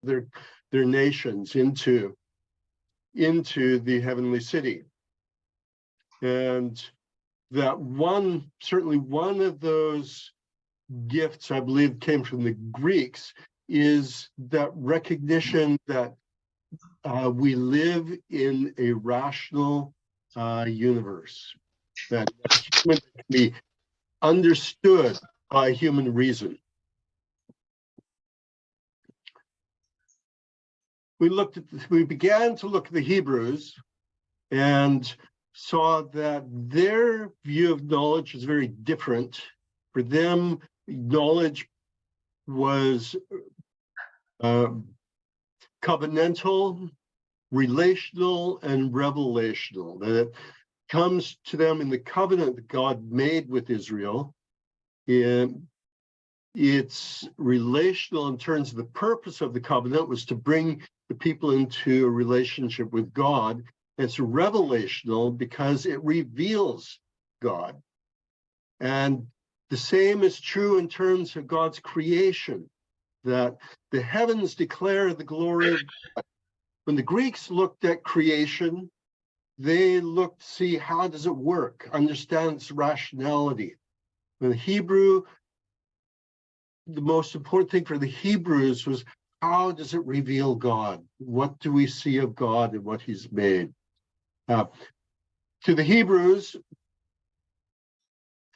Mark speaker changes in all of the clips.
Speaker 1: their nations into the heavenly city. And that certainly one of those gifts, I believe, came from the Greeks, is that recognition that we live in a rational universe, that human can be understood by human reason. We began to look at the Hebrews and saw that their view of knowledge is very different. For them, knowledge was covenantal, relational, and revelational. That it comes to them in the covenant that God made with Israel. It's relational in terms of the purpose of the covenant was to bring the people into a relationship with God. It's revelational because it reveals God. And the same is true in terms of God's creation, that the heavens declare the glory of God. When the Greeks looked at creation, they looked to see how does it work, understand its rationality. In the Hebrew, the most important thing for the Hebrews was how does it reveal God? What do we see of God and what he's made? To the Hebrews,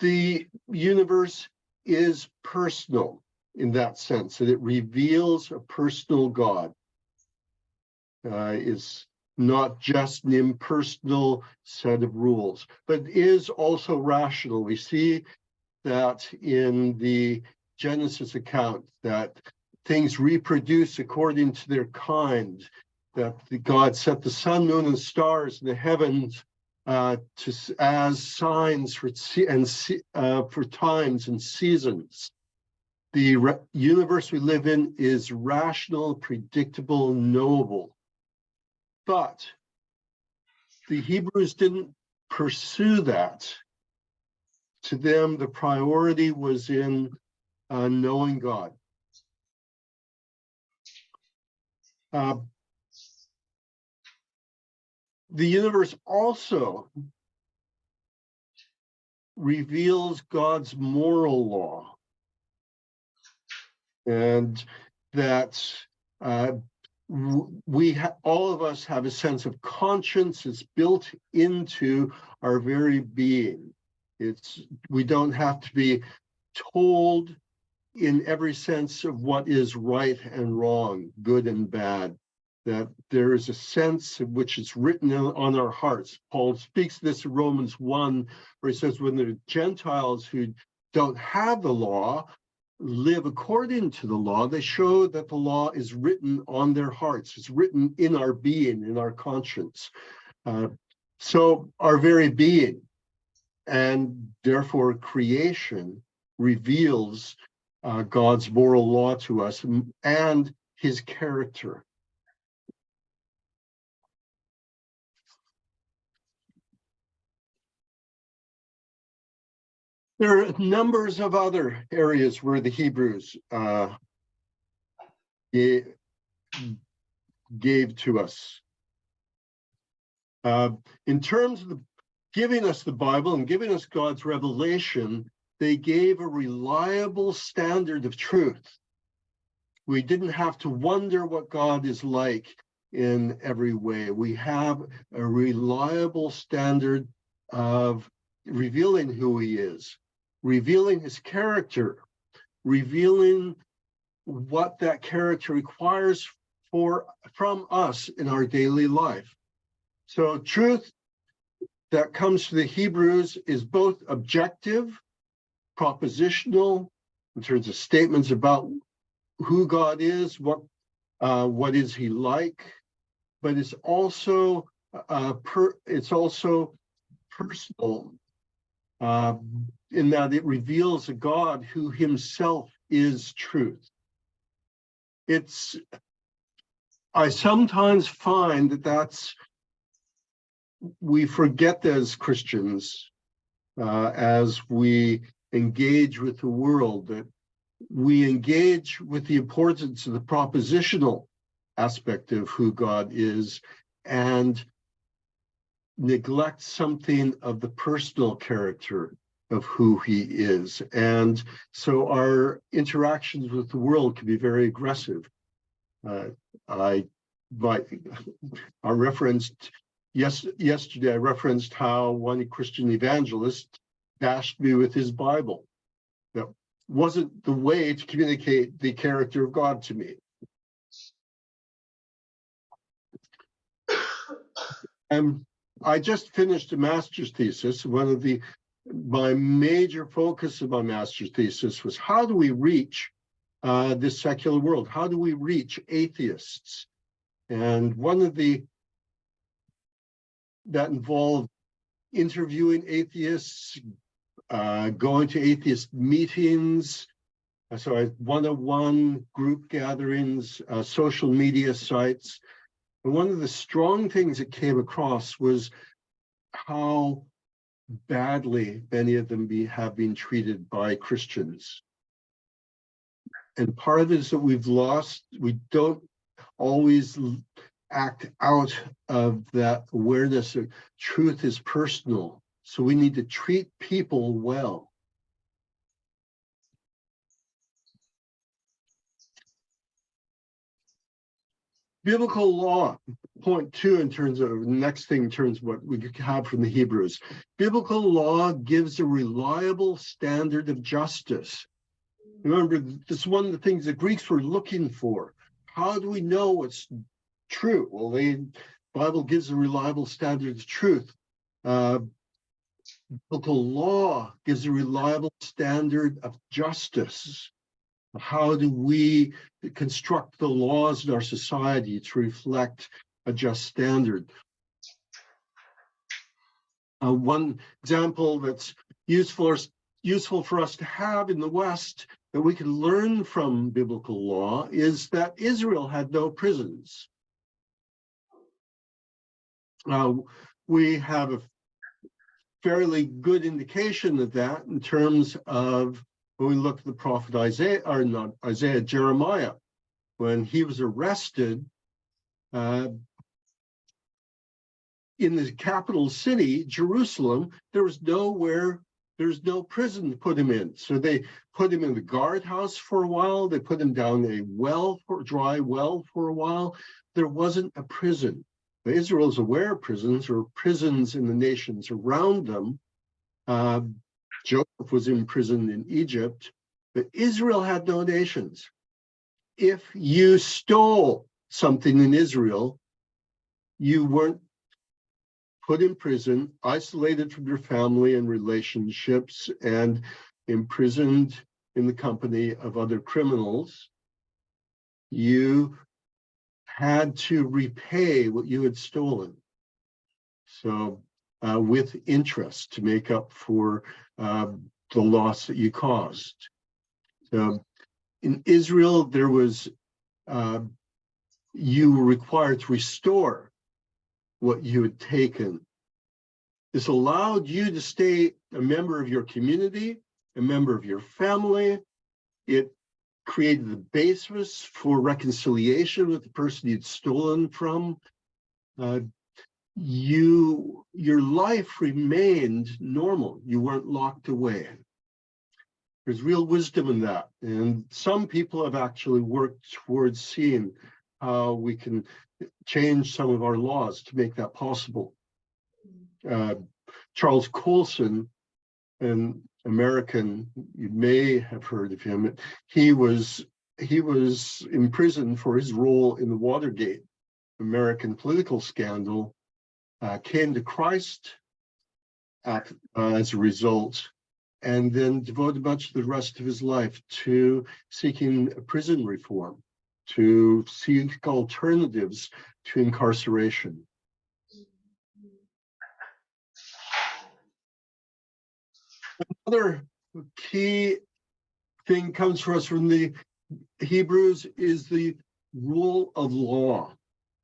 Speaker 1: the universe is personal in that sense, that it reveals a personal God. Is not just an impersonal set of rules, but is also rational. We see that in the Genesis account, that things reproduce according to their kind, that God set the sun, moon, and stars in the heavens as signs for times and seasons. The universe we live in is rational, predictable, knowable. But the Hebrews didn't pursue that. To them, the priority was in knowing God. The universe also reveals God's moral law, and that all of us have a sense of conscience. It's built into our very being. We don't have to be told in every sense of what is right and wrong, good and bad, that there is a sense in which it's written on our hearts. Paul speaks this in Romans 1, where he says, when the Gentiles who don't have the law live according to the law, they show that the law is written on their hearts. It's written in our being, in our conscience. So our very being, and therefore creation, reveals God's moral law to us and his character. There are numbers of other areas where the Hebrews gave to us. In terms of giving us the Bible and giving us God's revelation, they gave a reliable standard of truth. We didn't have to wonder what God is like in every way. We have a reliable standard of revealing who he is, revealing his character, revealing what that character requires from us in our daily life. So truth that comes to the Hebrews is both objective, propositional, in terms of statements about who God is, what is he like, but it's also personal in that it reveals a God who himself is truth. I sometimes find that we forget as Christians, as we engage with the world, that we engage with the importance of the propositional aspect of who God is and neglect something of the personal character of who he is. And so our interactions with the world can be very aggressive. I referenced yesterday, I referenced how one Christian evangelist bashed me with his Bible. That wasn't the way to communicate the character of God to me. I just finished a master's thesis. My major focus of my master's thesis was how do we reach this secular world? How do we reach atheists? And that involved interviewing atheists, going to atheist meetings, so one-on-one group gatherings, social media sites. And one of the strong things that came across was how badly many of them have been treated by Christians. And part of it is that we don't always act out of that awareness of truth is personal. So we need to treat people well. Biblical law, point 2 in terms of next thing in terms of what we have from the Hebrews. Biblical law gives a reliable standard of justice. Remember, this is one of the things the Greeks were looking for. How do we know what's true? Well, the Bible gives a reliable standard of truth. Biblical law gives a reliable standard of justice. How do we construct the laws in our society to reflect a just standard? One example that's useful for us to have in the West that we can learn from biblical law is that Israel had no prisons. We have a fairly good indication of that in terms of when we look at the prophet Jeremiah, when he was arrested in the capital city, Jerusalem, there's no prison to put him in. So they put him in the guardhouse for a while. They put him down a dry well for a while. There wasn't a prison. But Israel is aware of prisons or prisons in the nations around them. Joseph was imprisoned in Egypt, but Israel had no nations. If you stole something in Israel, you weren't put in prison, isolated from your family and relationships, and imprisoned in the company of other criminals. You had to repay what you had stolen. So with interest to make up for the loss that you caused. In Israel, there was, you were required to restore what you had taken. This allowed you to stay a member of your community, a member of your family. It created the basis for reconciliation with the person you'd stolen from. Your life remained normal. You weren't locked away. There's real wisdom in that. And some people have actually worked towards seeing how we can change some of our laws to make that possible. Charles Colson, an American, you may have heard of him. He was imprisoned for his role in the Watergate American political scandal, came to Christ as a result, and then devoted much of the rest of his life to seeking prison reform, to seek alternatives to incarceration. Another key thing comes for us from the Hebrews is the rule of law,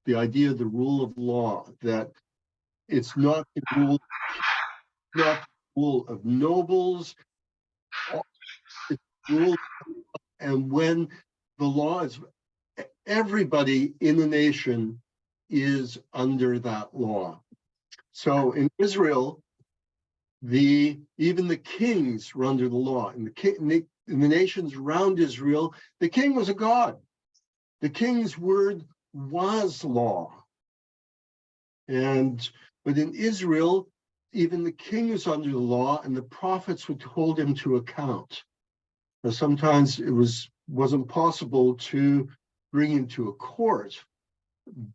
Speaker 1: the idea of the rule of law, that it's not the rule of nobles, it's rule, and when the law is everybody in the nation is under that law. So in Israel, even the kings were under the law. In the nations around Israel, the king was a god. The king's word was law. But in Israel, even the king was under the law, and the prophets would hold him to account. Now, sometimes it wasn't possible to bring him to a court,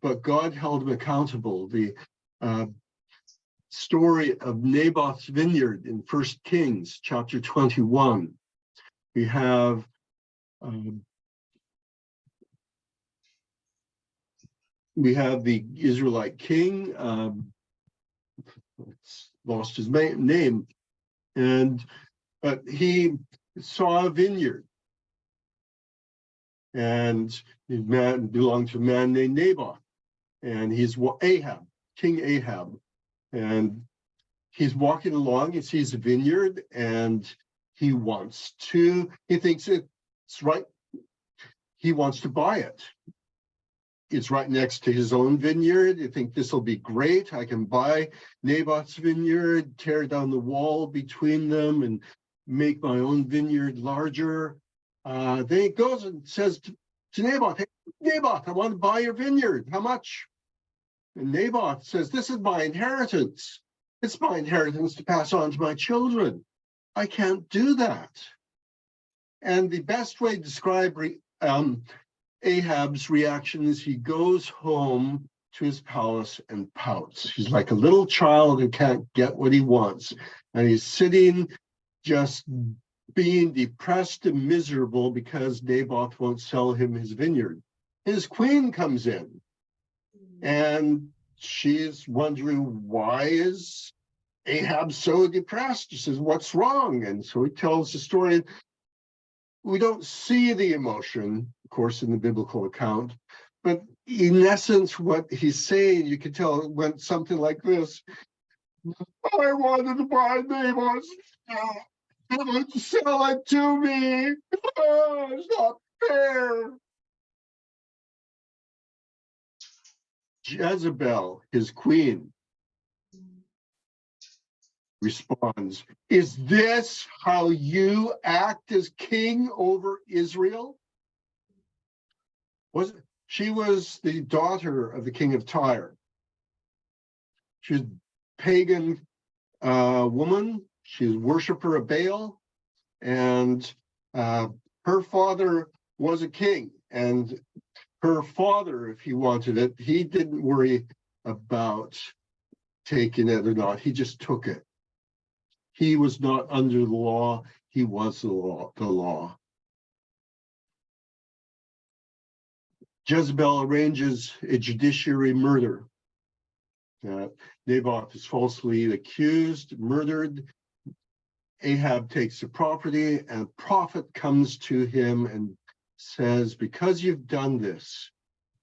Speaker 1: but God held him accountable. The story of Naboth's vineyard in 1 Kings chapter 21. We have the Israelite king, lost his name, but he saw a vineyard, and it belonged to a man named Naboth, and he's King Ahab, and he's walking along, he sees a vineyard, and he thinks it's right, he wants to buy it. It's right next to his own vineyard. You think this will be great. I can buy Naboth's vineyard, tear down the wall between them, and make my own vineyard larger. Then he goes and says to Naboth, "Hey, Naboth, I want to buy your vineyard. How much?" And Naboth says, "This is my inheritance. It's my inheritance to pass on to my children. I can't do that." And the best way to describe Ahab's reaction is he goes home to his palace and pouts. He's like a little child who can't get what he wants. And he's sitting just being depressed and miserable because Naboth won't sell him his vineyard. His queen comes in, and she's wondering, why is Ahab so depressed? She says, "What's wrong?" And so he tells the story. We don't see the emotion, of course, in the biblical account, but in essence, what he's saying, you can tell it went something like this: "I wanted to buy Naboth's, they won't sell it to me. Oh, it's not fair." Jezebel, his queen, responds, "Is this how you act as king over Israel?" She was the daughter of the king of Tyre. She's a pagan woman. She's a worshiper of Baal, and her father was a king. And her father, if he wanted it, he didn't worry about taking it or not. He just took it. He was not under the law. He was the law. Jezebel arranges a judiciary murder. Naboth is falsely accused, murdered. Ahab takes the property, and a prophet comes to him and says, "Because you've done this,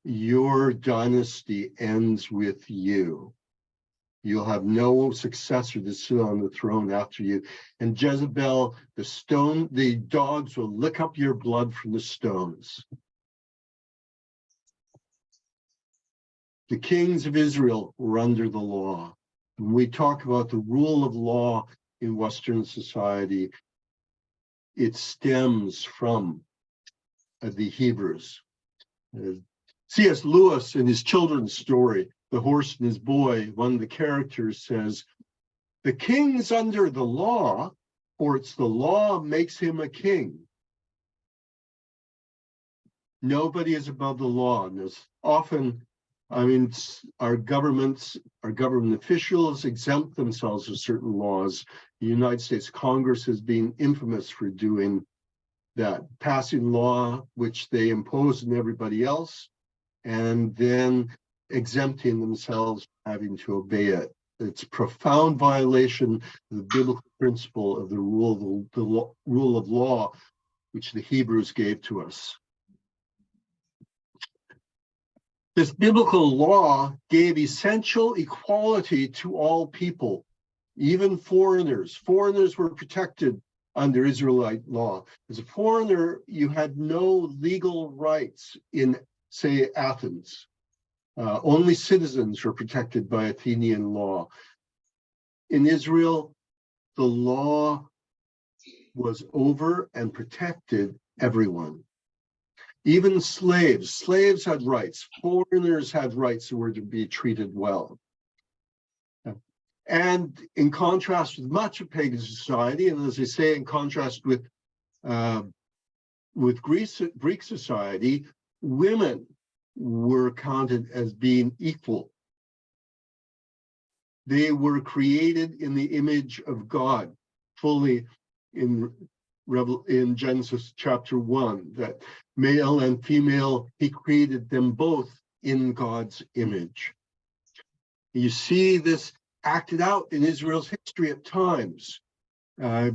Speaker 1: your dynasty ends with you. You'll have no successor to sit on the throne after you. And Jezebel, the dogs will lick up your blood from the stones." The kings of Israel were under the law. When we talk about the rule of law in Western society, it stems from the Hebrews. C.S. Lewis, in his children's story, The Horse and His Boy, one of the characters says, "The king's under the law, for it's the law makes him a king." Nobody is above the law. And there's often, our government officials exempt themselves of certain laws. The United States Congress has been infamous for doing that, passing law which they impose on everybody else, and then exempting themselves from having to obey it. It's a profound violation of the biblical principle of the rule of law, which the Hebrews gave to us. This biblical law gave essential equality to all people, even foreigners. Foreigners were protected under Israelite law. As a foreigner, you had no legal rights in say, Athens. Only citizens were protected by Athenian law. In Israel, the law was over and protected everyone. Even slaves had rights. Foreigners had rights who were to be treated well. And in contrast with much of pagan society, and as I say, in contrast with Greek society, women were counted as being equal. They were created in the image of God, fully in Genesis chapter 1, that male and female, he created them both in God's image. You see this acted out in Israel's history at times. I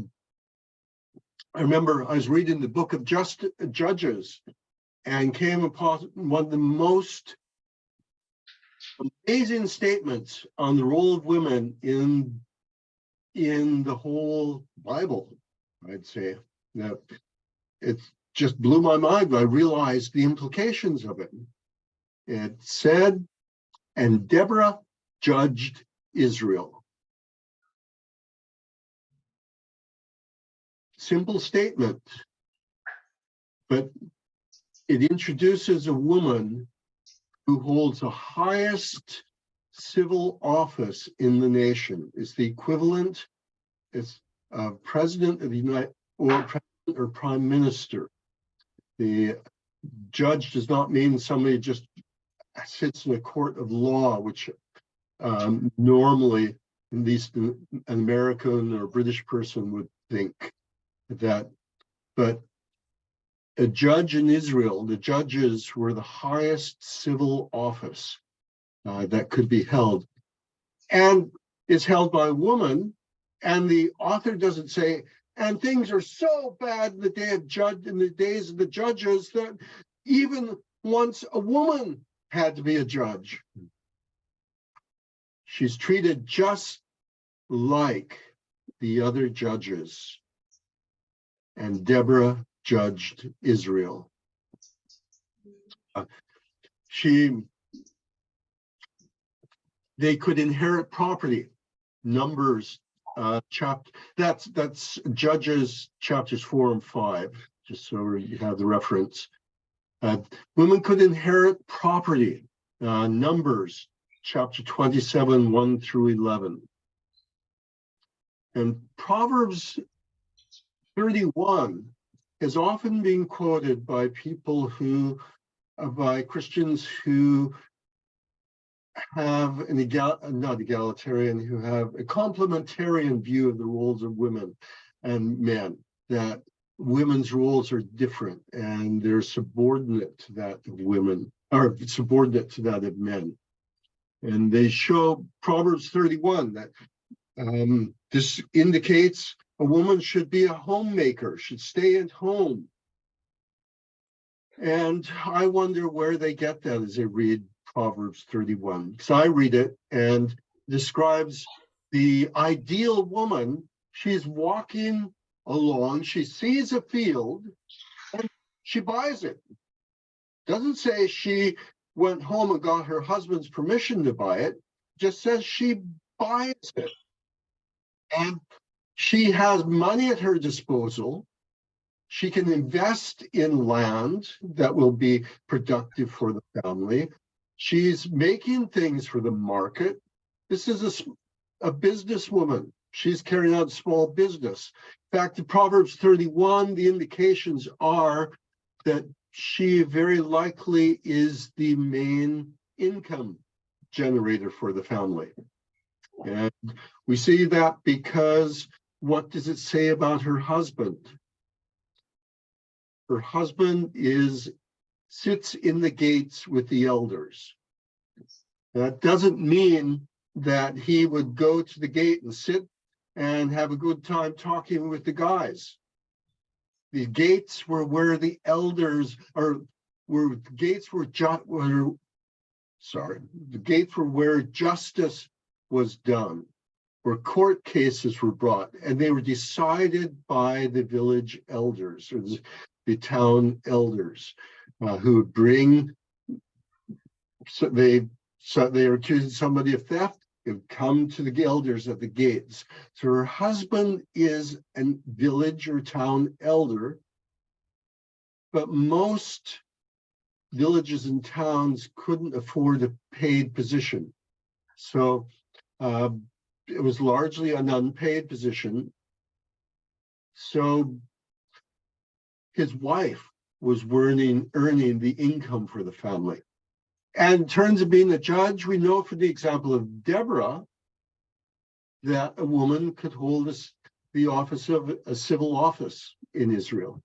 Speaker 1: remember I was reading the book of Judges and came upon one of the most amazing statements on the role of women in the whole Bible, I'd say. That it just blew my mind when I realized the implications of it. It said, and Deborah judged Israel. Simple statement, but it introduces a woman who holds the highest civil office in the nation. It's the equivalent, it's president of the United, or president or prime minister. The judge does not mean somebody just sits in a court of law, which normally, at least an American or British person would think that. But a judge in Israel, the judges were the highest civil office that could be held, and is held by a woman. And the author doesn't say, and things are so bad in the days of the judges that even once a woman had to be a judge. She's treated just like the other judges. And Deborah judged Israel. They could inherit property. Numbers that's Judges chapters 4 and 5, just so you have the reference. Women could inherit property. Numbers chapter 27, 1 through 11. And Proverbs 31 is often being quoted by people who, by Christians who have not egalitarian, who have a complementarian view of the roles of women and men, that women's roles are different and they're subordinate to that of women, or subordinate to that of men. And they show Proverbs 31 that this indicates a woman should be a homemaker, should stay at home. And I wonder where they get that as they read Proverbs 31. Because I read it and describes the ideal woman. She's walking along, she sees a field, and she buys it. Doesn't say she went home and got her husband's permission to buy it, just says she buys it. And she has money at her disposal. She can invest in land that will be productive for the family. She's making things for the market. This is a businesswoman. She's carrying out small business. In fact, in Proverbs 31, the indications are that she very likely is the main income generator for the family. And we see that because what does it say about her husband? Her husband sits in the gates with the elders. That doesn't mean that he would go to the gate and sit and have a good time talking with the guys. The gates were where the elders the gates were where justice was done, where court cases were brought, and they were decided by the village elders or the town elders, who would bring so they are accusing somebody of theft. They've come to the elders at the gates. So her husband is a village or town elder, but most villages and towns couldn't afford a paid position. So it was largely an unpaid position. So his wife was earning the income for the family. And in terms of being a judge, we know from the example of Deborah that a woman could hold the office of a civil office in Israel.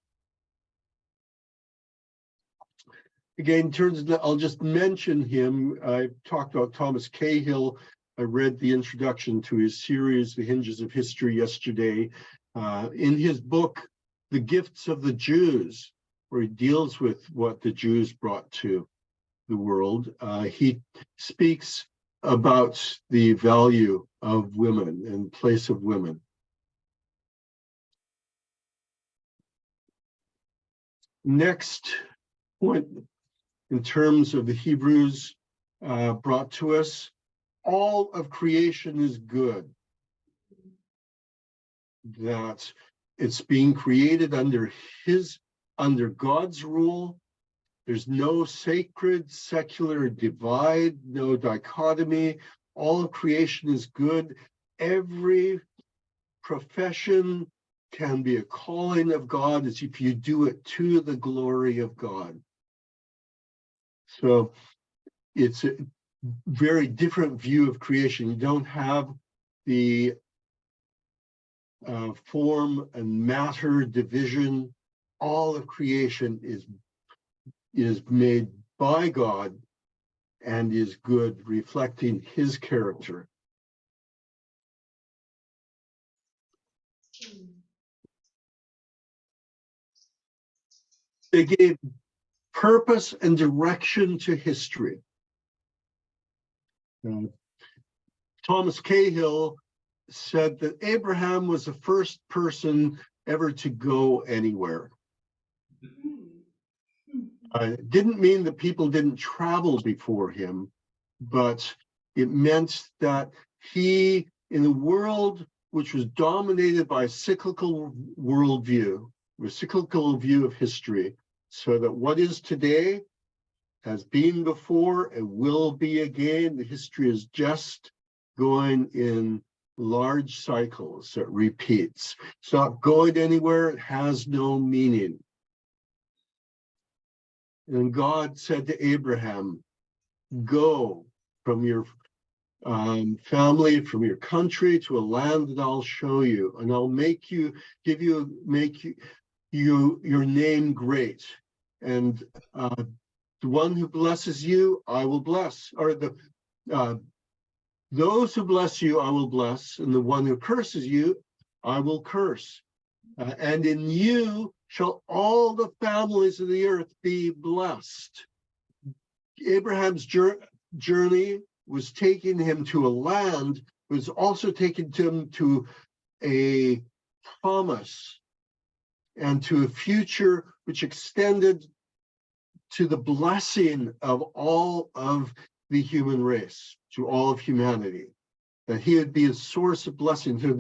Speaker 1: Again, in terms of, I'll just mention him. I talked about Thomas Cahill. I read the introduction to his series, The Hinges of History, yesterday. In his book, The Gifts of the Jews, where he deals with what the Jews brought to the world, he speaks about the value of women and place of women. Next point, in terms of the Hebrews brought to us, all of creation is good. That it's being created under God's rule. There's no sacred, secular divide, no dichotomy. All of creation is good. Every profession can be a calling of God as if you do it to the glory of God. So it's a very different view of creation. You don't have the form and matter division. All of creation is made by God and is good, reflecting his character. They gave purpose and direction to history. Thomas Cahill said that Abraham was the first person ever to go anywhere. It didn't mean that people didn't travel before him, but it meant that he, in a world which was dominated by a cyclical worldview, a cyclical view of history, so that what is today has been before and will be again. The history is just going in large cycles that repeats. It's not going anywhere. It has no meaning. And God said to Abraham, go from your family, from your country to a land that I'll show you, and I'll make your name great. And the one who blesses you, I will bless, or those who bless you, I will bless, and the one who curses you, I will curse. And in you shall all the families of the earth be blessed. Abraham's journey was taking him to a land, was also taking him to a promise and to a future which extended to the blessing of all of the human race, to all of humanity, that he would be a source of blessing. So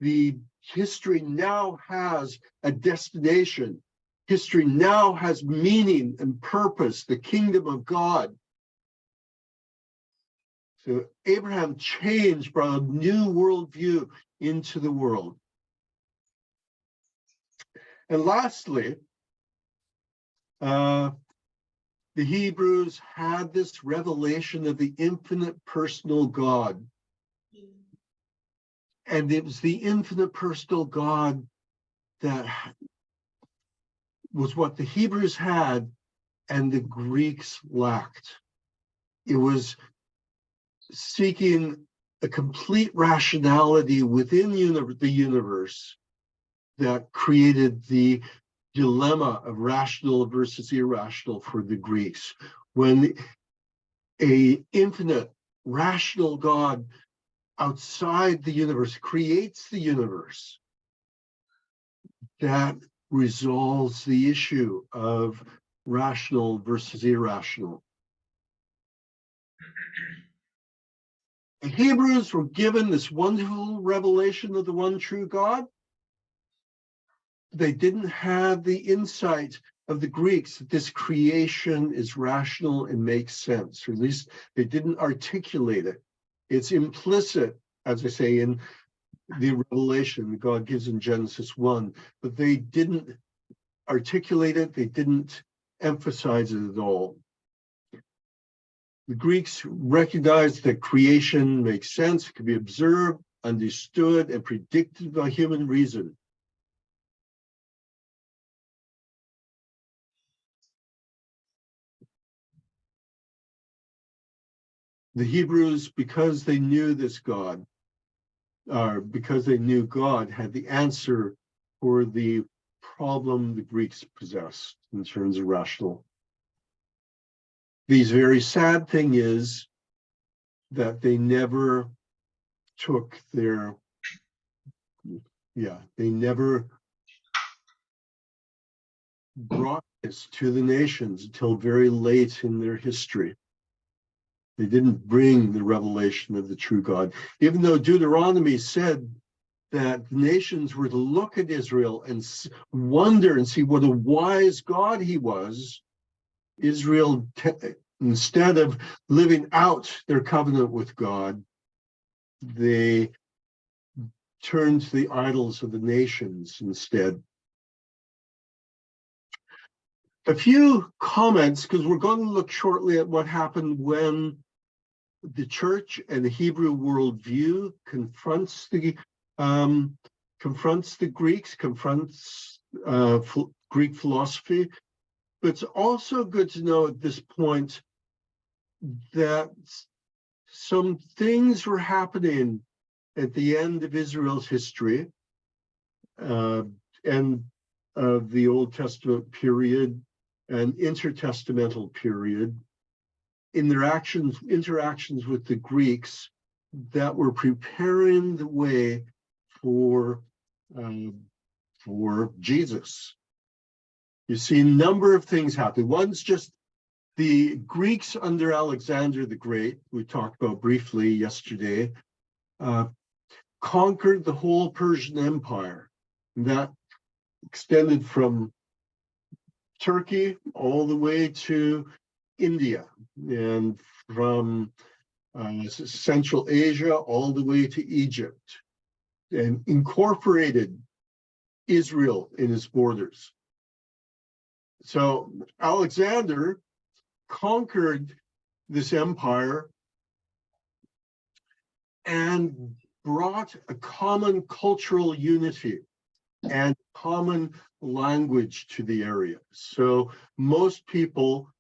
Speaker 1: the history now has a destination. History now has meaning and purpose, the kingdom of God. So Abraham changed, brought a new worldview into the world. And lastly, the Hebrews had this revelation of the infinite personal God. And it was the infinite personal God that was what the Hebrews had and the Greeks lacked. It was seeking a complete rationality within the universe that created the dilemma of rational versus irrational for the Greeks. When an infinite rational God outside the universe creates the universe, that resolves the issue of rational versus irrational. The Hebrews were given this wonderful revelation of the one true God. They didn't have the insight of the Greeks that this creation is rational and makes sense, or at least they didn't articulate it. It's implicit, as I say, in the revelation that God gives in Genesis 1, but they didn't articulate it, they didn't emphasize it at all. The Greeks recognized that creation makes sense, it can be observed, understood, and predicted by human reason. The Hebrews, because they knew this God, because they knew God, had the answer for the problem the Greeks possessed in terms of rational. The very sad thing is that they never took their, they never brought this to the nations until very late in their history. They didn't bring the revelation of the true God, even though Deuteronomy said that the nations were to look at Israel and wonder and see what a wise God he was. Israel, instead of living out their covenant with God, they turned to the idols of the nations instead. A few comments, because we're going to look shortly at what happened when the church and the Hebrew worldview confronts the Greeks, confronts Greek philosophy. But it's also good to know at this point that some things were happening at the end of Israel's history and of the Old Testament period and intertestamental period, interactions with the Greeks that were preparing the way for Jesus. You see a number of things happen. One's just the Greeks under Alexander the Great, we talked about briefly yesterday, conquered the whole Persian Empire. That extended from Turkey all the way to India, and from Central Asia all the way to Egypt, and incorporated Israel in its borders. So Alexander conquered this empire and brought a common cultural unity and common language to the area. So most people,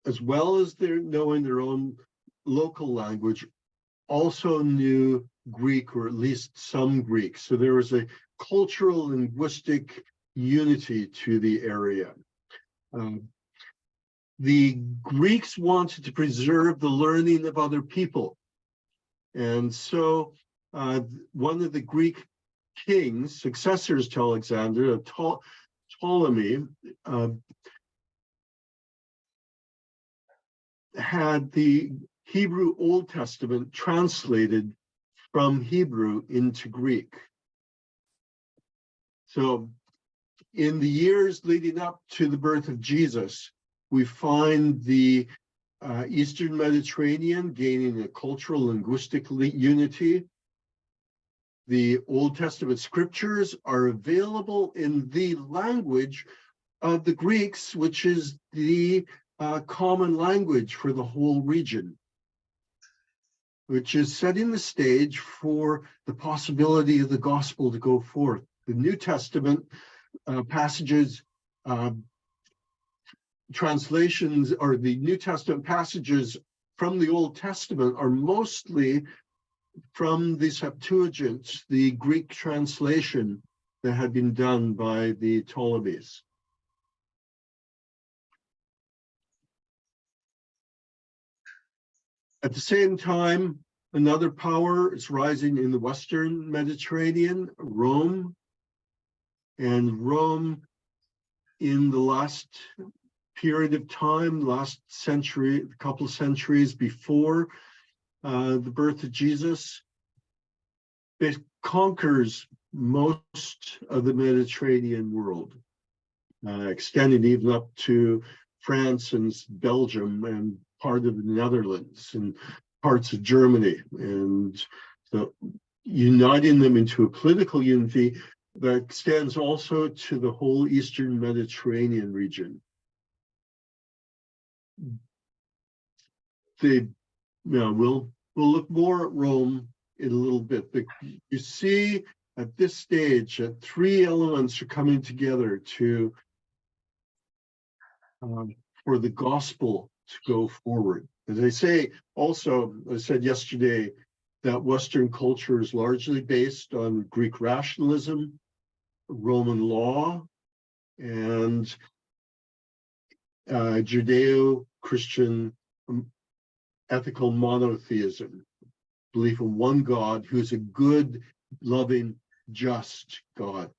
Speaker 1: as well as they're knowing their own local language, also knew Greek, or at least some Greek. So there was a cultural linguistic unity to the area. The Greeks wanted to preserve the learning of other people. And so one of the Greek kings, successors to Alexander, Ptolemy, had the Hebrew Old Testament translated from Hebrew into Greek. So in the years leading up to the birth of Jesus, we find the Eastern Mediterranean gaining a cultural linguistic unity. The Old Testament scriptures are available in the language of the Greeks, which is the common language for the whole region, which is setting the stage for the possibility of the gospel to go forth. The New Testament passages, translations, or the New Testament passages from the Old Testament are mostly from the Septuagint, the Greek translation that had been done by the Ptolemies. At the same time, another power is rising in the Western Mediterranean, Rome. And Rome, in the last period of time, last century, a couple of centuries before the birth of Jesus. It conquers most of the Mediterranean world, extending even up to France and Belgium and part of the Netherlands and parts of Germany, and so uniting them into a political unity that extends also to the whole Eastern Mediterranean region. We'll look more at Rome in a little bit, but you see at this stage that three elements are coming together to for the gospel to go forward. As I say, also, I said yesterday that Western culture is largely based on Greek rationalism, Roman law, and Judeo-Christian ethical monotheism, belief in one God who's a good, loving, just God.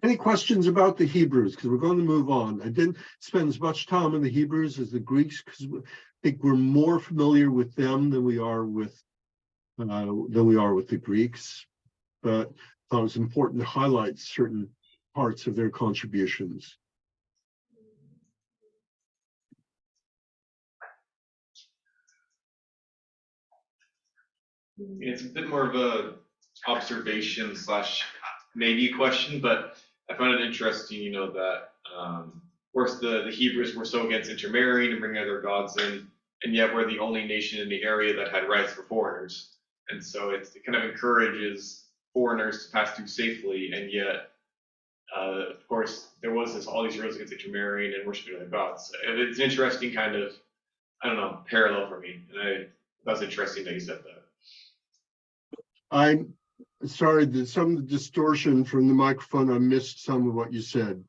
Speaker 1: Any questions about the Hebrews? Because we're going to move on. I didn't spend as much time on the Hebrews as the Greeks because I think we're more familiar with them than we are with the Greeks. But I thought it was important to highlight certain parts of their contributions.
Speaker 2: It's a bit more of a observation slash maybe question, but I found it interesting, that of course the Hebrews were so against intermarrying and bringing other gods in, and yet we're the only nation in the area that had rights for foreigners, and so it kind of encourages foreigners to pass through safely, and yet of course there was all these rules against intermarrying and worshiping other gods. It's an interesting kind of, I don't know, parallel for me, and that's interesting that you said that.
Speaker 1: I'm sorry that some of the distortion from the microphone, I missed some of what you said.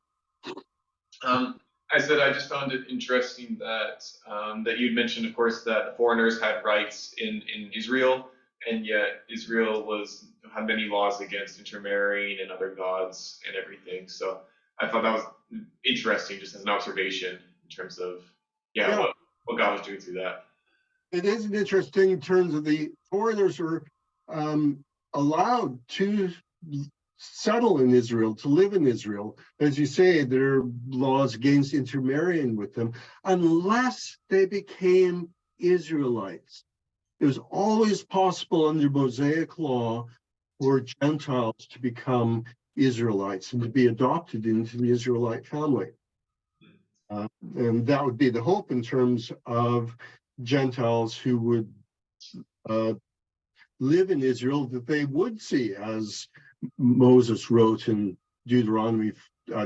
Speaker 2: I said I just found it interesting that that you'd mentioned, of course, that foreigners had rights in Israel, and yet Israel had many laws against intermarrying and other gods and everything. So I thought that was interesting, just as an observation in terms of what God was doing through that.
Speaker 1: It is interesting in terms of the foreigners were allowed to settle in Israel, to live in Israel. As you say, there are laws against intermarrying with them, unless they became Israelites. It was always possible under Mosaic law for Gentiles to become Israelites and to be adopted into the Israelite family. And that would be the hope in terms of Gentiles who would live in Israel, that they would see, as Moses wrote in Deuteronomy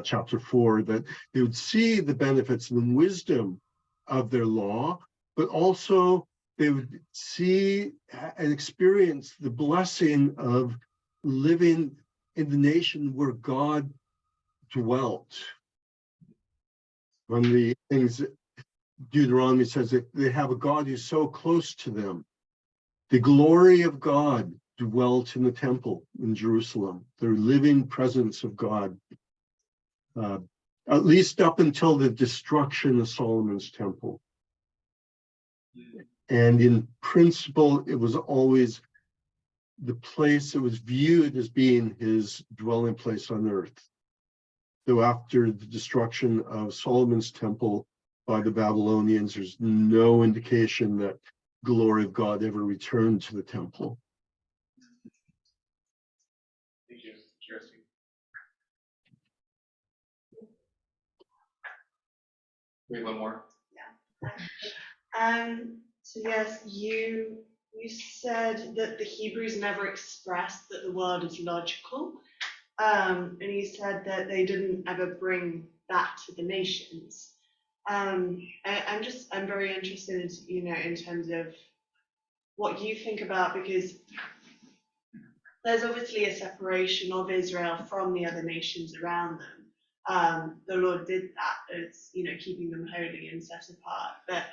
Speaker 1: chapter 4, that they would see the benefits and the wisdom of their law, but also they would see and experience the blessing of living in the nation where God dwelt. One of the things that Deuteronomy says, that they have a God who's so close to them. The glory of God dwelt in the temple in Jerusalem, the living presence of God, at least up until the destruction of Solomon's temple. And in principle, it was always the place that was viewed as being his dwelling place on earth. Though after the destruction of Solomon's temple by the Babylonians, there's no indication that glory of God ever returned to the temple.
Speaker 2: Thank you. Interesting. Wait, one more.
Speaker 3: Yeah. So yes, you said that the Hebrews never expressed that the world is logical, and you said that they didn't ever bring that to the nations. I'm very interested, in terms of what you think about, because there's obviously a separation of Israel from the other nations around them. The Lord did that as, keeping them holy and set apart. But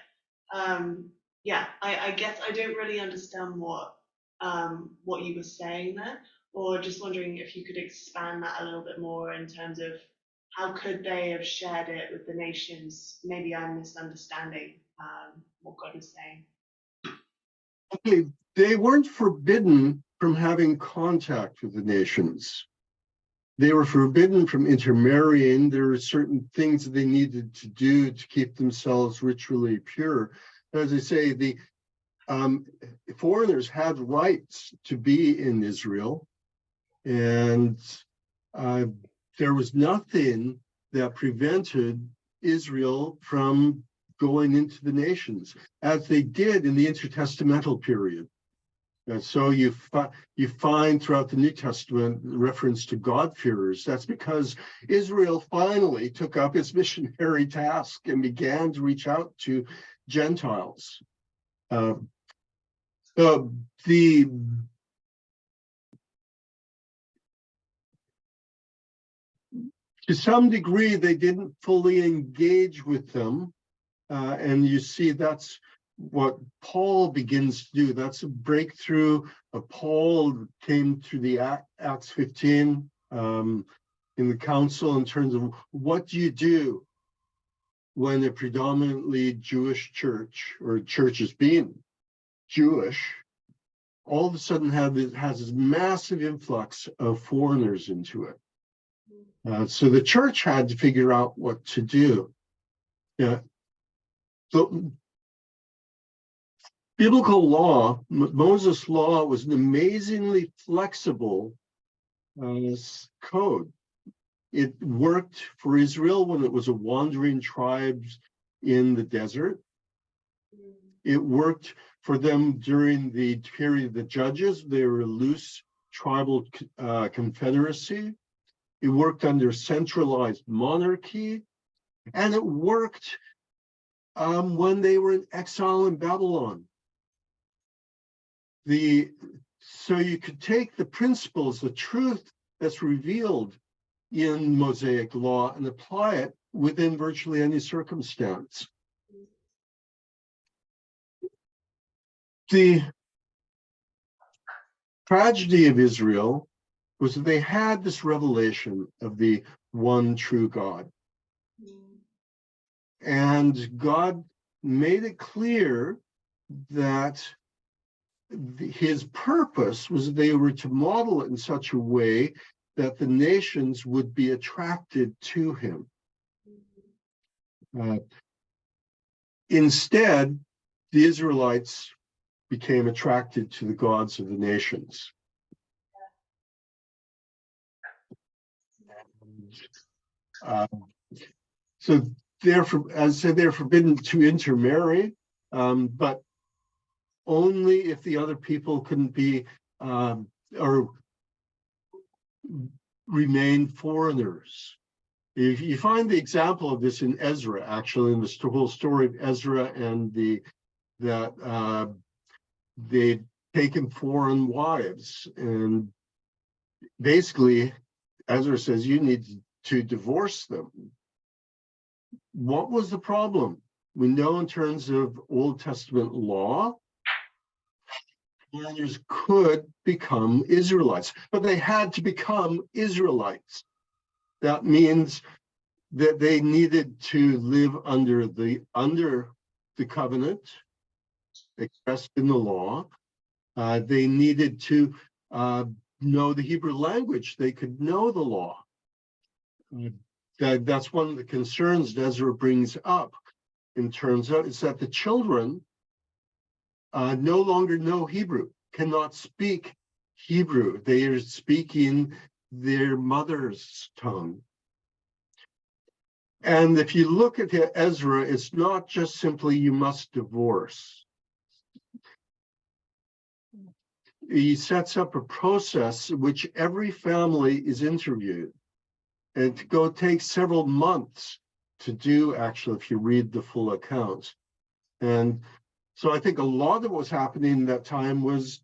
Speaker 3: I guess I don't really understand what you were saying there. or just wondering if you could expand that a little bit more in terms of how could they have shared it with the nations? Maybe I'm misunderstanding what God is saying.
Speaker 1: Okay, they weren't forbidden from having contact with the nations. They were forbidden from intermarrying. There were certain things that they needed to do to keep themselves ritually pure. As I say, the foreigners had rights to be in Israel, and there was nothing that prevented Israel from going into the nations, as they did in the intertestamental period. And so you find throughout the New Testament reference to God-fearers. That's because Israel finally took up its missionary task and began to reach out to Gentiles. To some degree, they didn't fully engage with them. And you see that's what Paul begins to do. That's a breakthrough. Paul came through the Acts 15 in the council in terms of what do you do when a predominantly Jewish church, or church is being Jewish, all of a sudden has this massive influx of foreigners into it. So the church had to figure out what to do. Yeah. So biblical law, Moses' law, was an amazingly flexible code. It worked for Israel when it was a wandering tribe in the desert. It worked for them during the period of the judges. They were a loose tribal confederacy. It worked under centralized monarchy. And it worked when they were in exile in Babylon. So you could take the principles, the truth that's revealed in Mosaic law, and apply it within virtually any circumstance. The tragedy of Israel was that they had this revelation of the one true God. And God made it clear that his purpose was they were to model it in such a way that the nations would be attracted to him. Instead, the Israelites became attracted to the gods of the nations. So therefore, as I said, they're forbidden to intermarry, but only if the other people couldn't be or remain foreigners. You find the example of this in Ezra, actually, in the whole story of Ezra and that they'd taken foreign wives. And basically, Ezra says, you need to divorce them. What was the problem? We know in terms of Old Testament law, foreigners could become Israelites, but they had to become Israelites. That means that they needed to live under the covenant expressed in the law. They needed to know the Hebrew language. They could know the law. That's one of the concerns that Ezra brings up in terms of is that the children no longer know Hebrew, cannot speak Hebrew. They are speaking their mother's tongue. And if you look at Ezra, it's not just simply you must divorce. He sets up a process in which every family is interviewed. And it takes several months to do, actually, if you read the full accounts. And so I think a lot of what was happening in that time was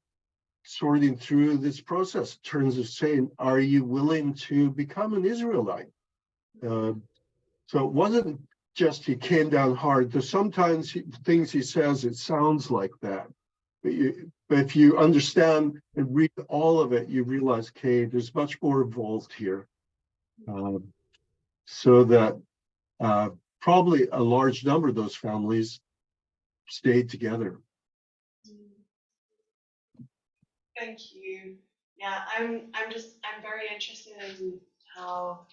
Speaker 1: sorting through this process in terms of saying, are you willing to become an Israelite? So it wasn't just he came down hard. There's sometimes things he says, it sounds like that. but if you understand and read all of it, you realize, okay, there's much more involved here. So that probably a large number of those families stayed together.
Speaker 3: Thank you. Yeah, I'm very interested in how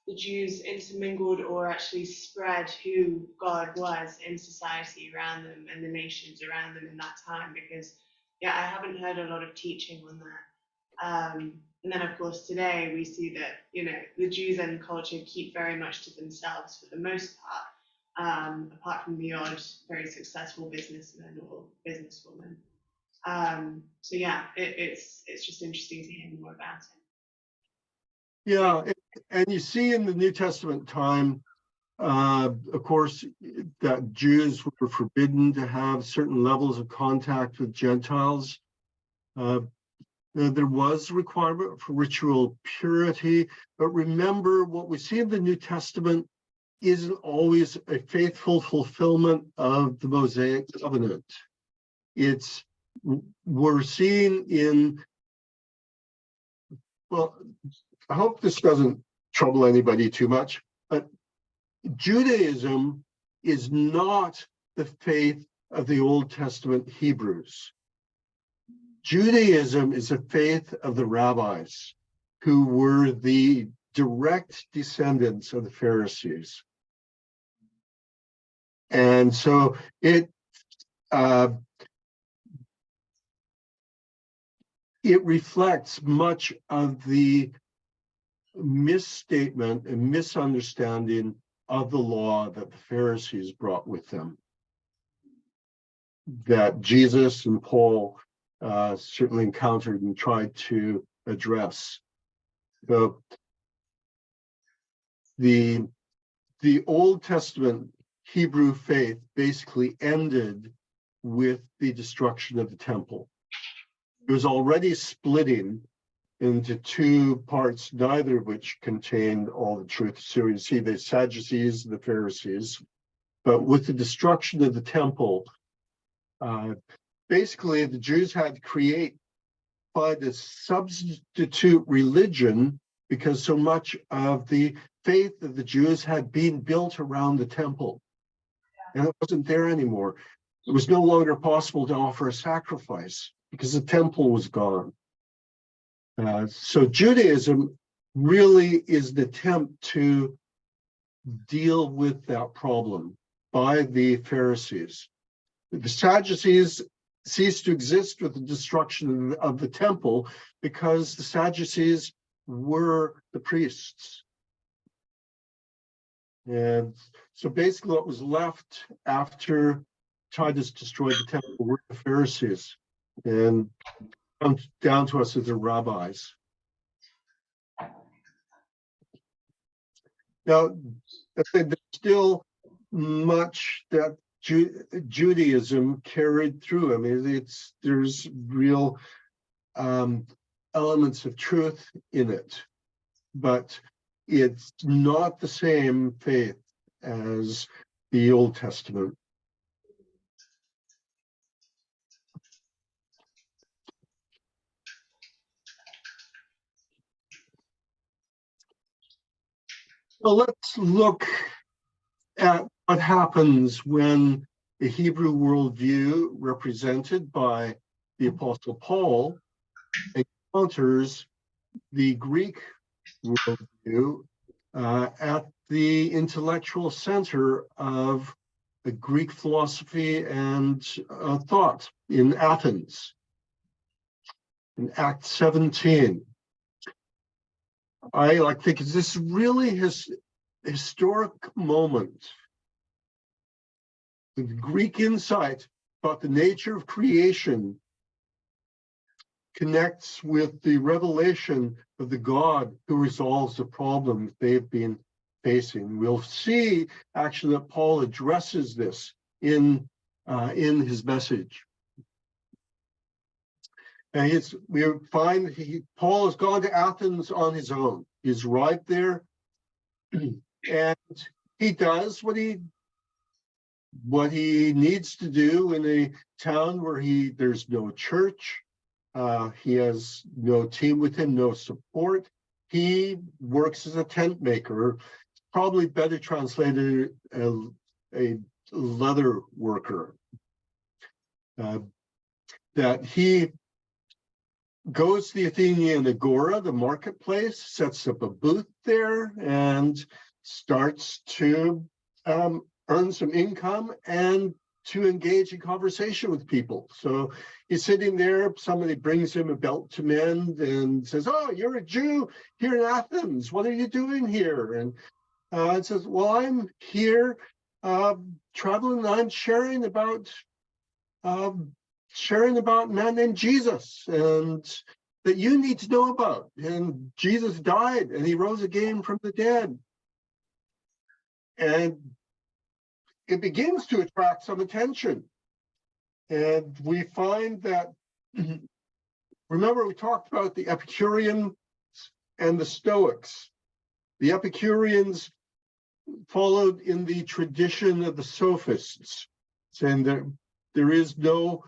Speaker 3: the Jews intermingled or actually spread who God was in society around them and the nations around them in that time, because yeah, I haven't heard a lot of teaching on that. And then of course today we see that, you know, the Jews and culture keep very much to themselves for the most part, apart from the odd very successful businessman or businesswoman. So yeah, it's just interesting to hear more about it.
Speaker 1: Yeah, and you see in the New Testament time, of course, that Jews were forbidden to have certain levels of contact with Gentiles. There was a requirement for ritual purity, but remember what we see in the New Testament isn't always a faithful fulfillment of the Mosaic covenant. We're seeing in, well, I hope this doesn't trouble anybody too much, but Judaism is not the faith of the Old Testament Hebrews. Judaism is the faith of the rabbis, who were the direct descendants of the Pharisees. And so it reflects much of the misstatement and misunderstanding of the law that the Pharisees brought with them, that Jesus and Paul certainly encountered and tried to address. So the Old Testament Hebrew faith basically ended with the destruction of the temple. It was already splitting into two parts, neither of which contained all the truth. So you see the Sadducees and the Pharisees. But with the destruction of the temple, basically the Jews had to find a substitute religion, because so much of the faith of the Jews had been built around the temple. And it wasn't there anymore. It was no longer possible to offer a sacrifice because the temple was gone. So Judaism really is an attempt to deal with that problem by the Pharisees. The Sadducees ceased to exist with the destruction of the temple because the Sadducees were the priests. And so basically what was left after Titus destroyed the temple were the Pharisees, and down to us as the rabbis. Now, there's still much that Judaism carried through. I mean, there's real elements of truth in it, but it's not the same faith as the Old Testament. So let's look at what happens when the Hebrew worldview, represented by the Apostle Paul, encounters the Greek worldview at the intellectual center of the Greek philosophy and thought in Athens, in Act 17. I think this really historic moment. The Greek insight about the nature of creation connects with the revelation of the God who resolves the problems they've been facing. We'll see actually that Paul addresses this in his message. And we find Paul has gone to Athens on his own. He's arrived there, and he does what he what he needs to do in a town where there's no church, he has no team with him, no support. He works as a tent maker, probably better translated a leather worker. That he goes to the Athenian Agora, the marketplace, sets up a booth there, and starts to earn some income and to engage in conversation with people. So he's sitting there, somebody brings him a belt to mend and says, "Oh, you're a Jew here in Athens. What are you doing here?" And it says, "Well, I'm here traveling. I'm sharing about a man named Jesus, and that you need to know about. And Jesus died, and he rose again from the dead." And it begins to attract some attention. And we find that, remember, we talked about the Epicureans and the Stoics. The Epicureans followed in the tradition of the sophists, saying that there is no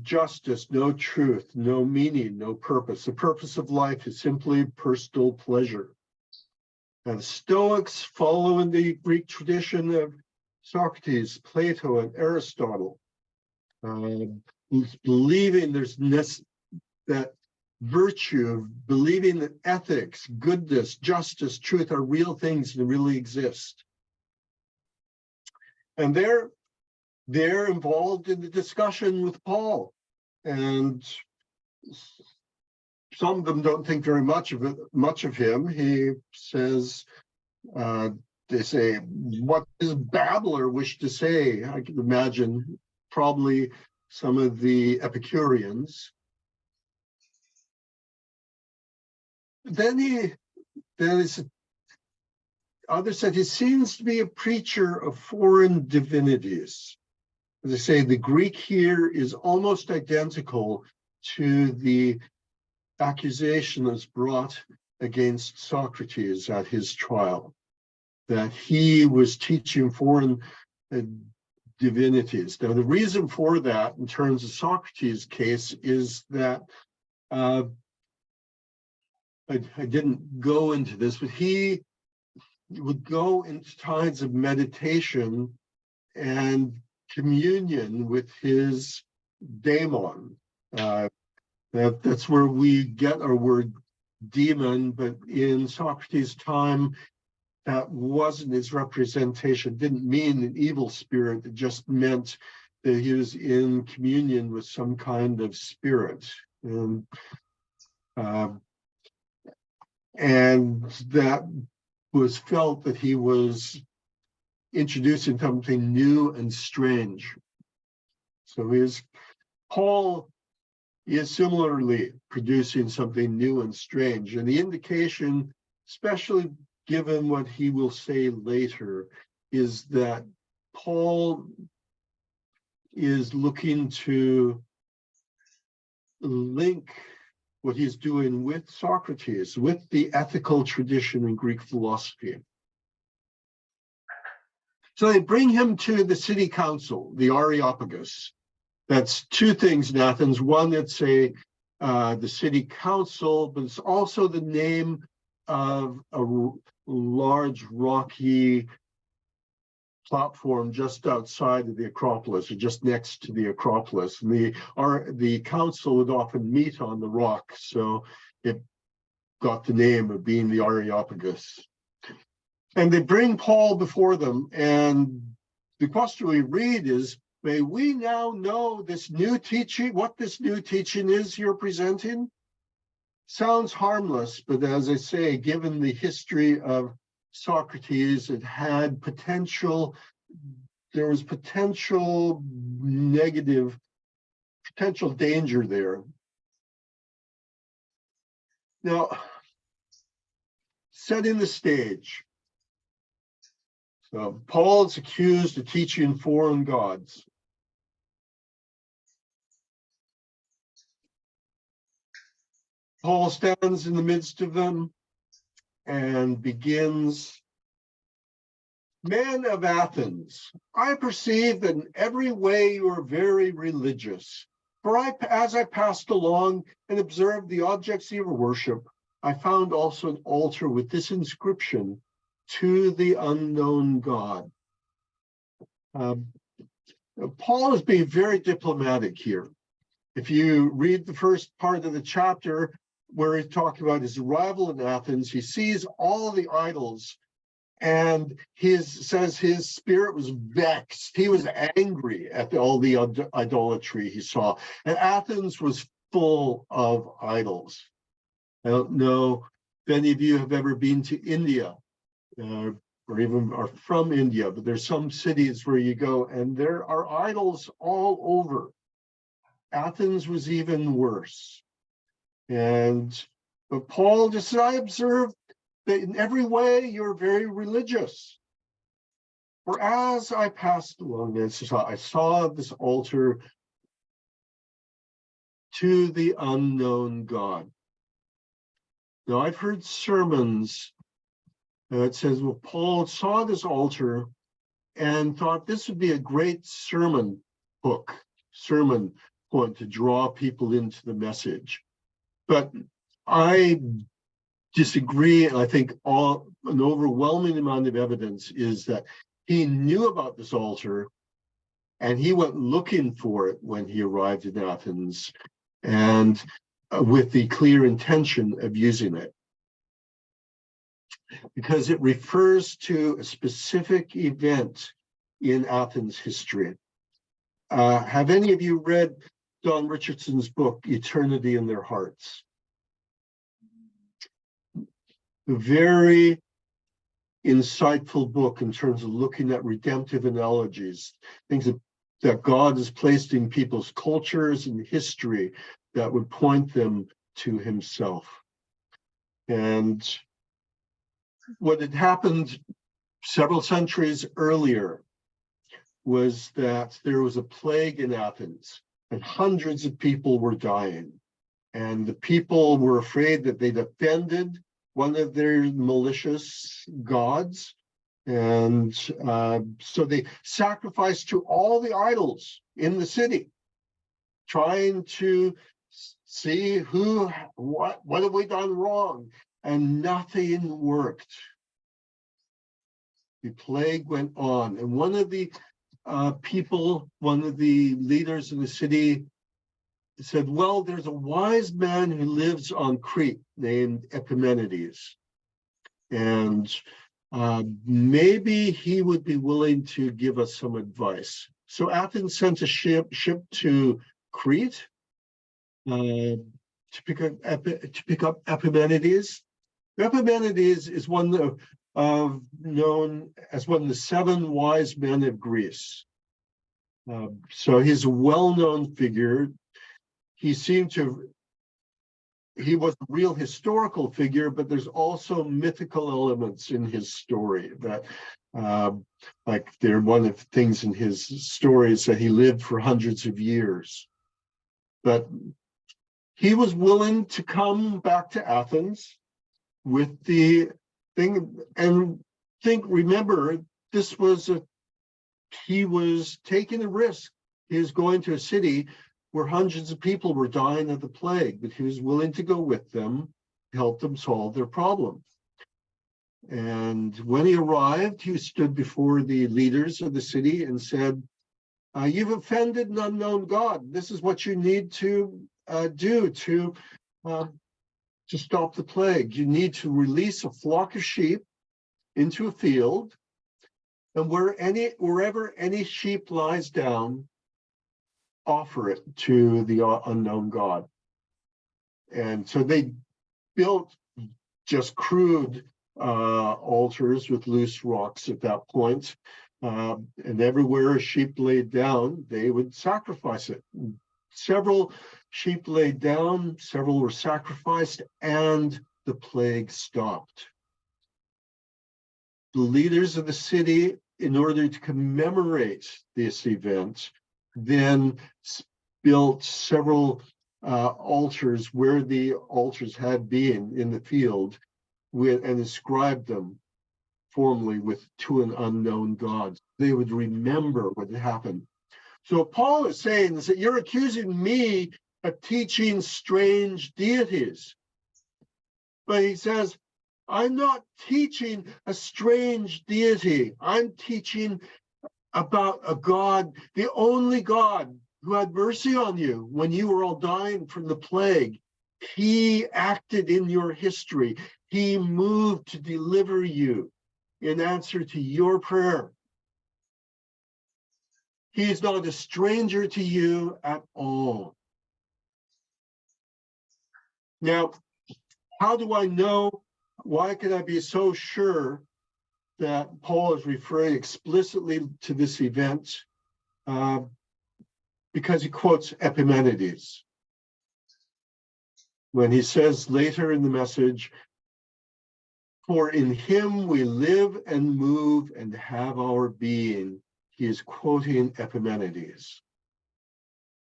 Speaker 1: justice, no truth, no meaning, no purpose. The purpose of life is simply personal pleasure. And the Stoics follow in the Greek tradition of Socrates, Plato, and Aristotle, believing there's that virtue, believing that ethics, goodness, justice, truth are real things that really exist. And they're involved in the discussion with Paul, and some of them don't think very much of him. He says, they say, "What does babbler wish to say?" I can imagine probably some of the Epicureans. Then others said he seems to be a preacher of foreign divinities. As I say, the Greek here is almost identical to the accusation that's brought against Socrates at his trial, that he was teaching foreign divinities. Now, the reason for that, in terms of Socrates' case, is that I didn't go into this, but he would go into times of meditation and communion with his daemon. That's where we get our word demon, but in Socrates' time, that wasn't his representation. It didn't mean an evil spirit. It just meant that he was in communion with some kind of spirit. And that was felt that he was introducing something new and strange. So Paul is similarly producing something new and strange. And the indication, especially given what he will say later, is that Paul is looking to link what he's doing with Socrates, with the ethical tradition in Greek philosophy. So they bring him to the city council, the Areopagus. That's two things in Athens. One, it's the city council, but it's also the name of a large rocky platform just outside of the Acropolis, or just next to the Acropolis. And the council would often meet on the rock, so it got the name of being the Areopagus. And they bring Paul before them, and the question we read is, "May we now know this new teaching, what this new teaching is you're presenting?" Sounds harmless, but as I say, given the history of Socrates, it had potential, there was potential negative, potential danger there. Now, setting the stage. So Paul is accused of teaching foreign gods. Paul stands in the midst of them and begins Men of Athens, I perceive that in every way you are very religious. For as I passed along and observed the objects of your worship, I found also an altar with this inscription, to the unknown God. Paul is being very diplomatic here. If you read the first part of the chapter where he's talking about his arrival in Athens, he sees all the idols and says his spirit was vexed. He was angry at all the idolatry he saw. And Athens was full of idols. I don't know if any of you have ever been to India or even are from India, but there's some cities where you go and there are idols all over. Athens was even worse. But Paul just said, I observed that in every way you're very religious. For as I passed along this, I saw this altar to the unknown God. Now I've heard sermons that says, well, Paul saw this altar and thought this would be a great sermon point to draw people into the message. But I disagree, and I think an overwhelming amount of evidence is that he knew about this altar and he went looking for it when he arrived in Athens, and with the clear intention of using it, because it refers to a specific event in Athens history. Have any of you read Don Richardson's book, Eternity in Their Hearts? A very insightful book in terms of looking at redemptive analogies, things that God has placed in people's cultures and history that would point them to himself. And what had happened several centuries earlier was that there was a plague in Athens and hundreds of people were dying. And the people were afraid that they'd offended one of their malicious gods. And so they sacrificed to all the idols in the city, trying to see what have we done wrong? And nothing worked. The plague went on. And one of the leaders in the city said, well, there's a wise man who lives on Crete named Epimenides. And maybe he would be willing to give us some advice. So Athens sent a ship to Crete to pick up Epimenides. Epimenides is known as one of the 7 wise men of Greece. So he's a well-known figure. He was a real historical figure, but there's also mythical elements in his story that, like one of the things in his story is that he lived for hundreds of years. But he was willing to come back to Athens with the thing, and remember, he was taking a risk. He was going to a city where hundreds of people were dying of the plague, but he was willing to go with them, help them solve their problem. And when he arrived, he stood before the leaders of the city and said, you've offended an unknown God. This is what you need to do to stop the plague. You need to release a flock of sheep into a field, and wherever any sheep lies down, offer it to the unknown God. And so they built just crude altars with loose rocks at that point. And everywhere a sheep laid down, they would sacrifice it. Several sheep laid down, several were sacrificed, and the plague stopped. The leaders of the city, in order to commemorate this event, then built several altars where the altars had been in the field and inscribed them. formally to an unknown God. They would remember what had happened. So Paul is saying is that you're accusing me of teaching strange deities. But he says, I'm not teaching a strange deity. I'm teaching about a God, the only God who had mercy on you when you were all dying from the plague. He acted in your history. He moved to deliver you in answer to your prayer. He is not a stranger to you at all. Now, how do I know? Why can I be so sure that Paul is referring explicitly to this event? Because he quotes Epimenides. When he says later in the message, for in him we live and move and have our being, he is quoting Epimenides.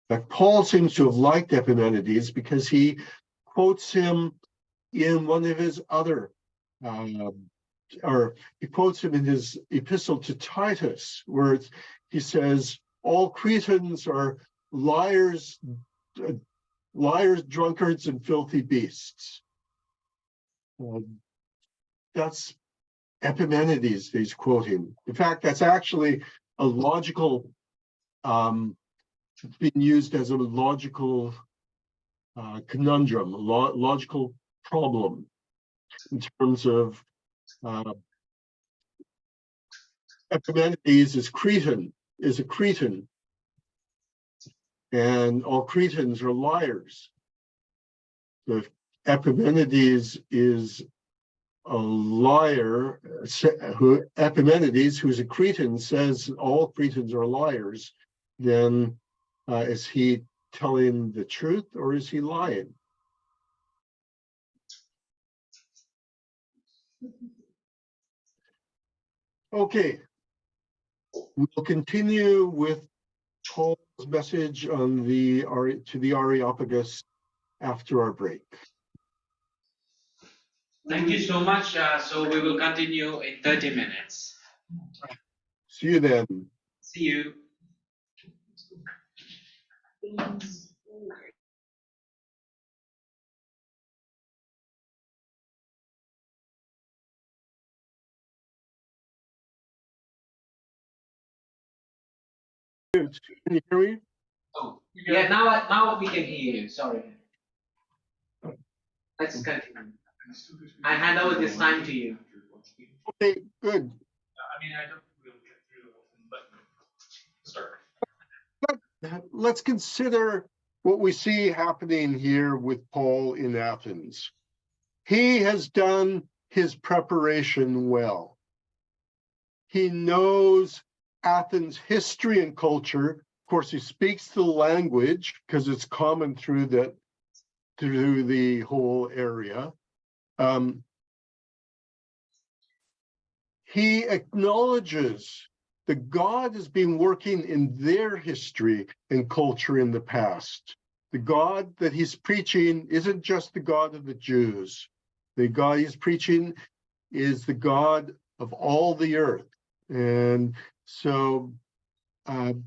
Speaker 1: But Paul seems to have liked Epimenides because he quotes him in one of his other, or he quotes him in his epistle to Titus, where he says, all Cretans are liars, drunkards, and filthy beasts. That's Epimenides he's quoting. In fact, that's actually a logical, it's being used as a logical conundrum, a logical problem in terms of Epimenides is a Cretan, and all Cretans are liars. So if Epimenides is a liar, Epimenides, who's a Cretan, says all Cretans are liars, then is he telling the truth or is he lying? Okay, we'll continue with Paul's message on to the Areopagus after our break.
Speaker 4: Thank you so much. So we will continue in 30 minutes.
Speaker 1: See you then.
Speaker 4: See you.
Speaker 1: Can you hear me?
Speaker 4: Oh, yeah, now we can hear you. Sorry. Let's continue. I hand over this time to you.
Speaker 1: Okay, good.
Speaker 2: I mean, I don't really get through the whole thing, but start.
Speaker 1: Let's consider what we see happening here with Paul in Athens. He has done his preparation well. He knows Athens' history and culture. Of course, he speaks the language because it's common through the whole area. He acknowledges that God has been working in their history and culture in the past. The God that he's preaching isn't just the God of the Jews. The God he's preaching is the God of all the earth. And so God's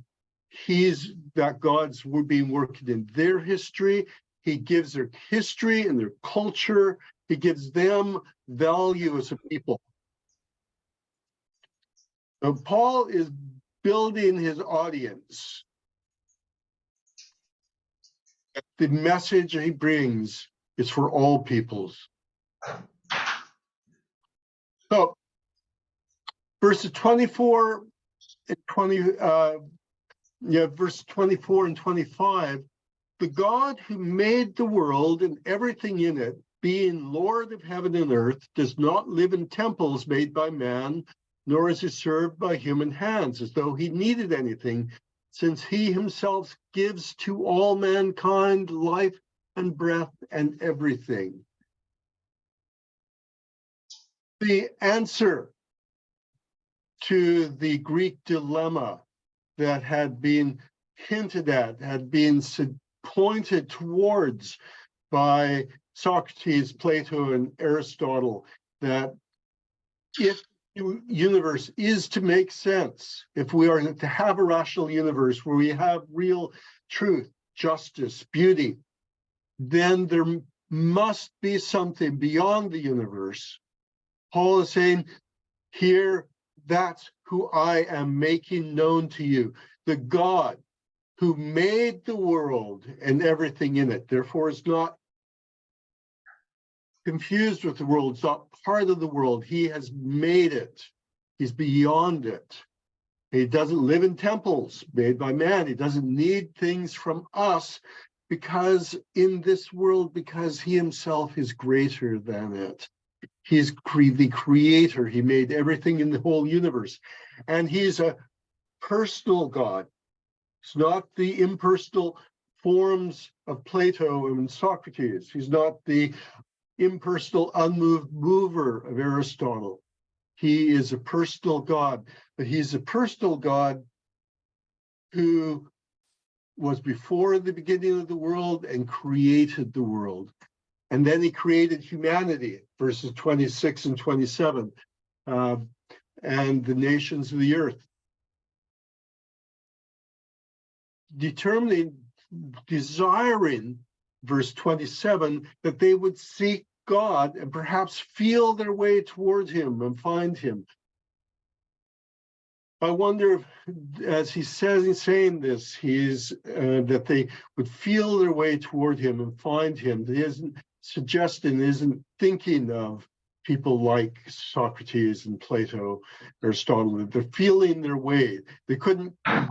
Speaker 1: been working in their history. He gives their history and their culture. He gives them value as a people. So Paul is building his audience. The message he brings is for all peoples. So verses 24 and 25, the God who made the world and everything in it, being Lord of heaven and earth, does not live in temples made by man, nor is he served by human hands as though he needed anything, since he himself gives to all mankind life and breath and everything. The answer to the Greek dilemma that had been hinted at, had been pointed towards by Socrates, Plato, and Aristotle, that if universe is to make sense, if we are to have a rational universe where we have real truth, justice, beauty, then there must be something beyond the universe. Paul is saying here, that's who I am making known to you, the God who made the world and everything in it. Therefore, is not confused with the world. It's not part of the world. He has made it. He's beyond it. He doesn't live in temples made by man. He doesn't need things from us because in this world, because he himself is greater than it. He's the creator. He made everything in the whole universe. And he's a personal God. It's not the impersonal forms of Plato and Socrates. He's not the impersonal, unmoved mover of Aristotle. He is a personal God, but he's a personal God who was before the beginning of the world and created the world. And then he created humanity, verses 26 and 27, and the nations of the earth. Desiring, verse 27, that they would seek God and perhaps feel their way toward him and find him. I wonder if, as he says in saying this, that they would feel their way toward him and find him. He isn't suggesting, isn't thinking of people like Socrates and Plato, Aristotle. They're feeling their way. They couldn't get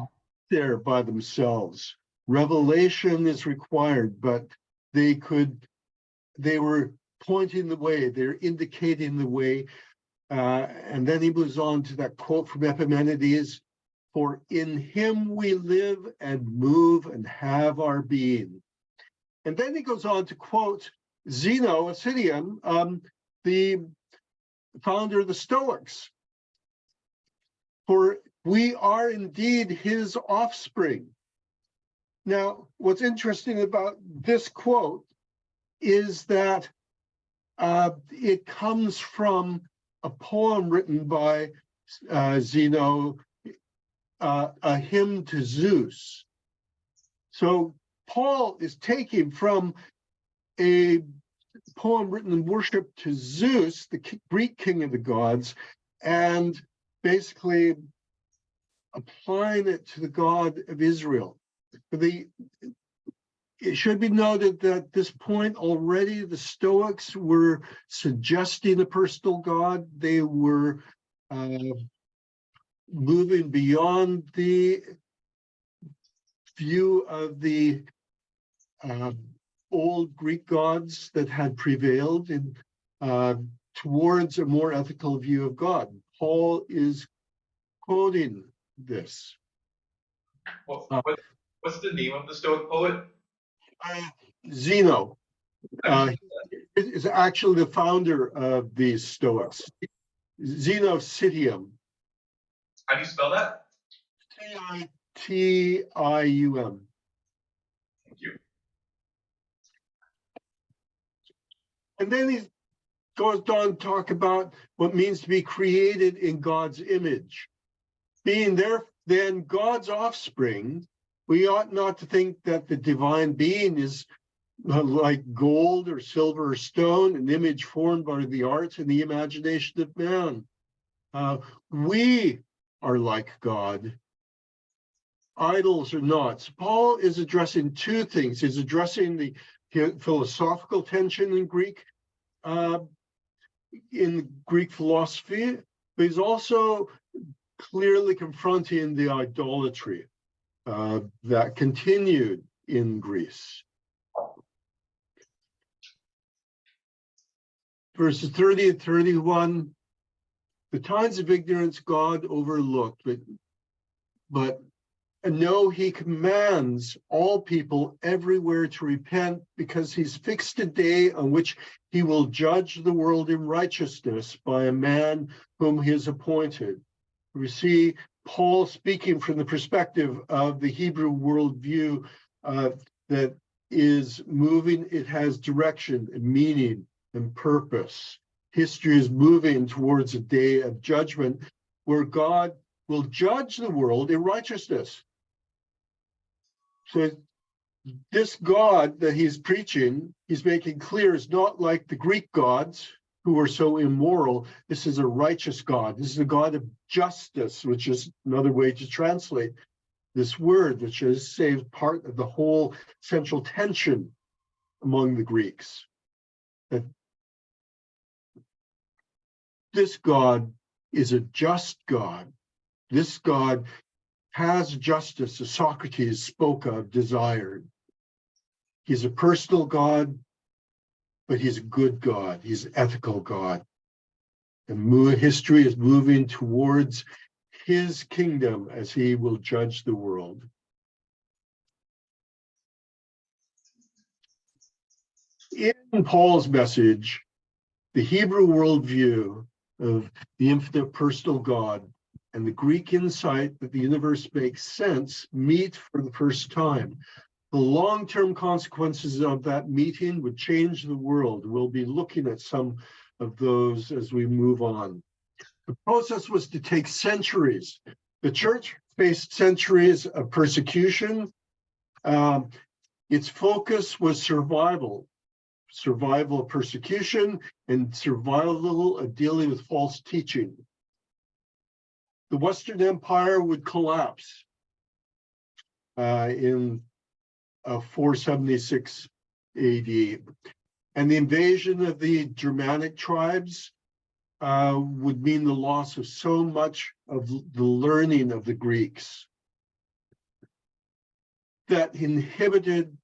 Speaker 1: there by themselves. Revelation is required, but they were pointing the way, they're indicating the way. And then he moves on to that quote from Epimenides, "For in him we live and move and have our being." And then he goes on to quote Zeno of Citium, the founder of the Stoics. "For we are indeed his offspring." Now, what's interesting about this quote is that it comes from a poem written by Zeno, a hymn to Zeus. So Paul is taking from a poem written in worship to Zeus, the Greek king of the gods, and basically applying it to the God of Israel. It should be noted that at this point already the Stoics were suggesting a personal God. They were moving beyond the view of the old Greek gods that had prevailed in, towards a more ethical view of God. Paul is quoting this.
Speaker 2: What's the name of the Stoic poet?
Speaker 1: Zeno is actually the founder of these Stoics. Zeno of Citium.
Speaker 2: How do you spell that?
Speaker 1: Citium.
Speaker 2: Thank you.
Speaker 1: And then he goes on to talk about what it means to be created in God's image. Being there, then God's offspring, we ought not to think that the divine being is like gold or silver or stone, an image formed by the arts and the imagination of man. We are like God. Idols are not. So Paul is addressing two things. He's addressing the philosophical tension in Greek philosophy, but he's also clearly confronting the idolatry that continued in Greece. Verses 30 and 31, the times of ignorance God overlooked, but no, he commands all people everywhere to repent, because he's fixed a day on which he will judge the world in righteousness by a man whom he has appointed. We see Paul speaking from the perspective of the Hebrew worldview that is moving, it has direction and meaning and purpose. history is moving towards a day of judgment where God will judge the world in righteousness. So this God that he's preaching, he's making clear, is not like the Greek gods who were so immoral. This is a righteous God. This is a God of justice, which is another way to translate this word, which is say part of the whole central tension among the Greeks. That this God is a just God. This God has justice, as Socrates spoke of, desired. He's a personal God, but he's a good God. He's an ethical God. And history is moving towards his kingdom as he will judge the world. In Paul's message, the Hebrew worldview of the infinite personal God and the Greek insight that the universe makes sense meet for the first time. The long-term consequences of that meeting would change the world. We'll be looking at some of those as we move on. The process was to take centuries. The church faced centuries of persecution. Its focus was survival of persecution and survival of dealing with false teaching. The Western Empire would collapse in 476 AD. And the invasion of the Germanic tribes would mean the loss of so much of the learning of the Greeks that inhibited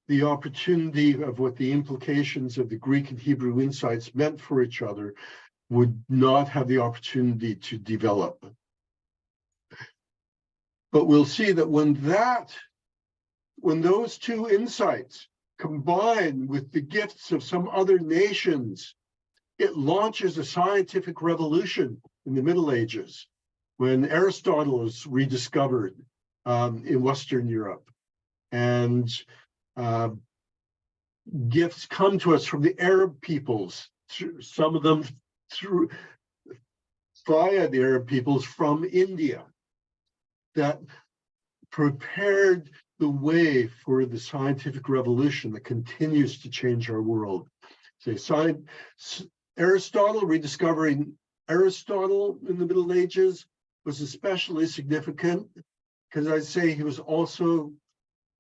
Speaker 1: the opportunity of what the implications of the Greek and Hebrew insights meant for each other would not have the opportunity to develop. But we'll see that when those two insights combine with the gifts of some other nations, it launches a scientific revolution in the Middle Ages when Aristotle is rediscovered in Western Europe. And gifts come to us from the Arab peoples, some of them via the Arab peoples from India, that prepared the way for the scientific revolution that continues to change our world. Aristotle, rediscovering Aristotle in the Middle Ages was especially significant because I'd say he was also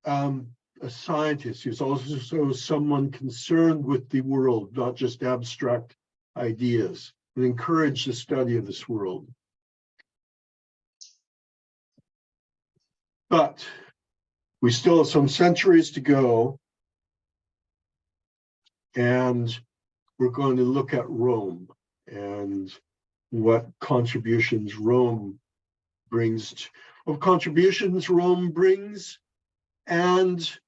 Speaker 1: a scientist. He was also someone concerned with the world, not just abstract ideas, and encouraged the study of this world. But we still have some centuries to go, and we're going to look at Rome and what contributions Rome brings, and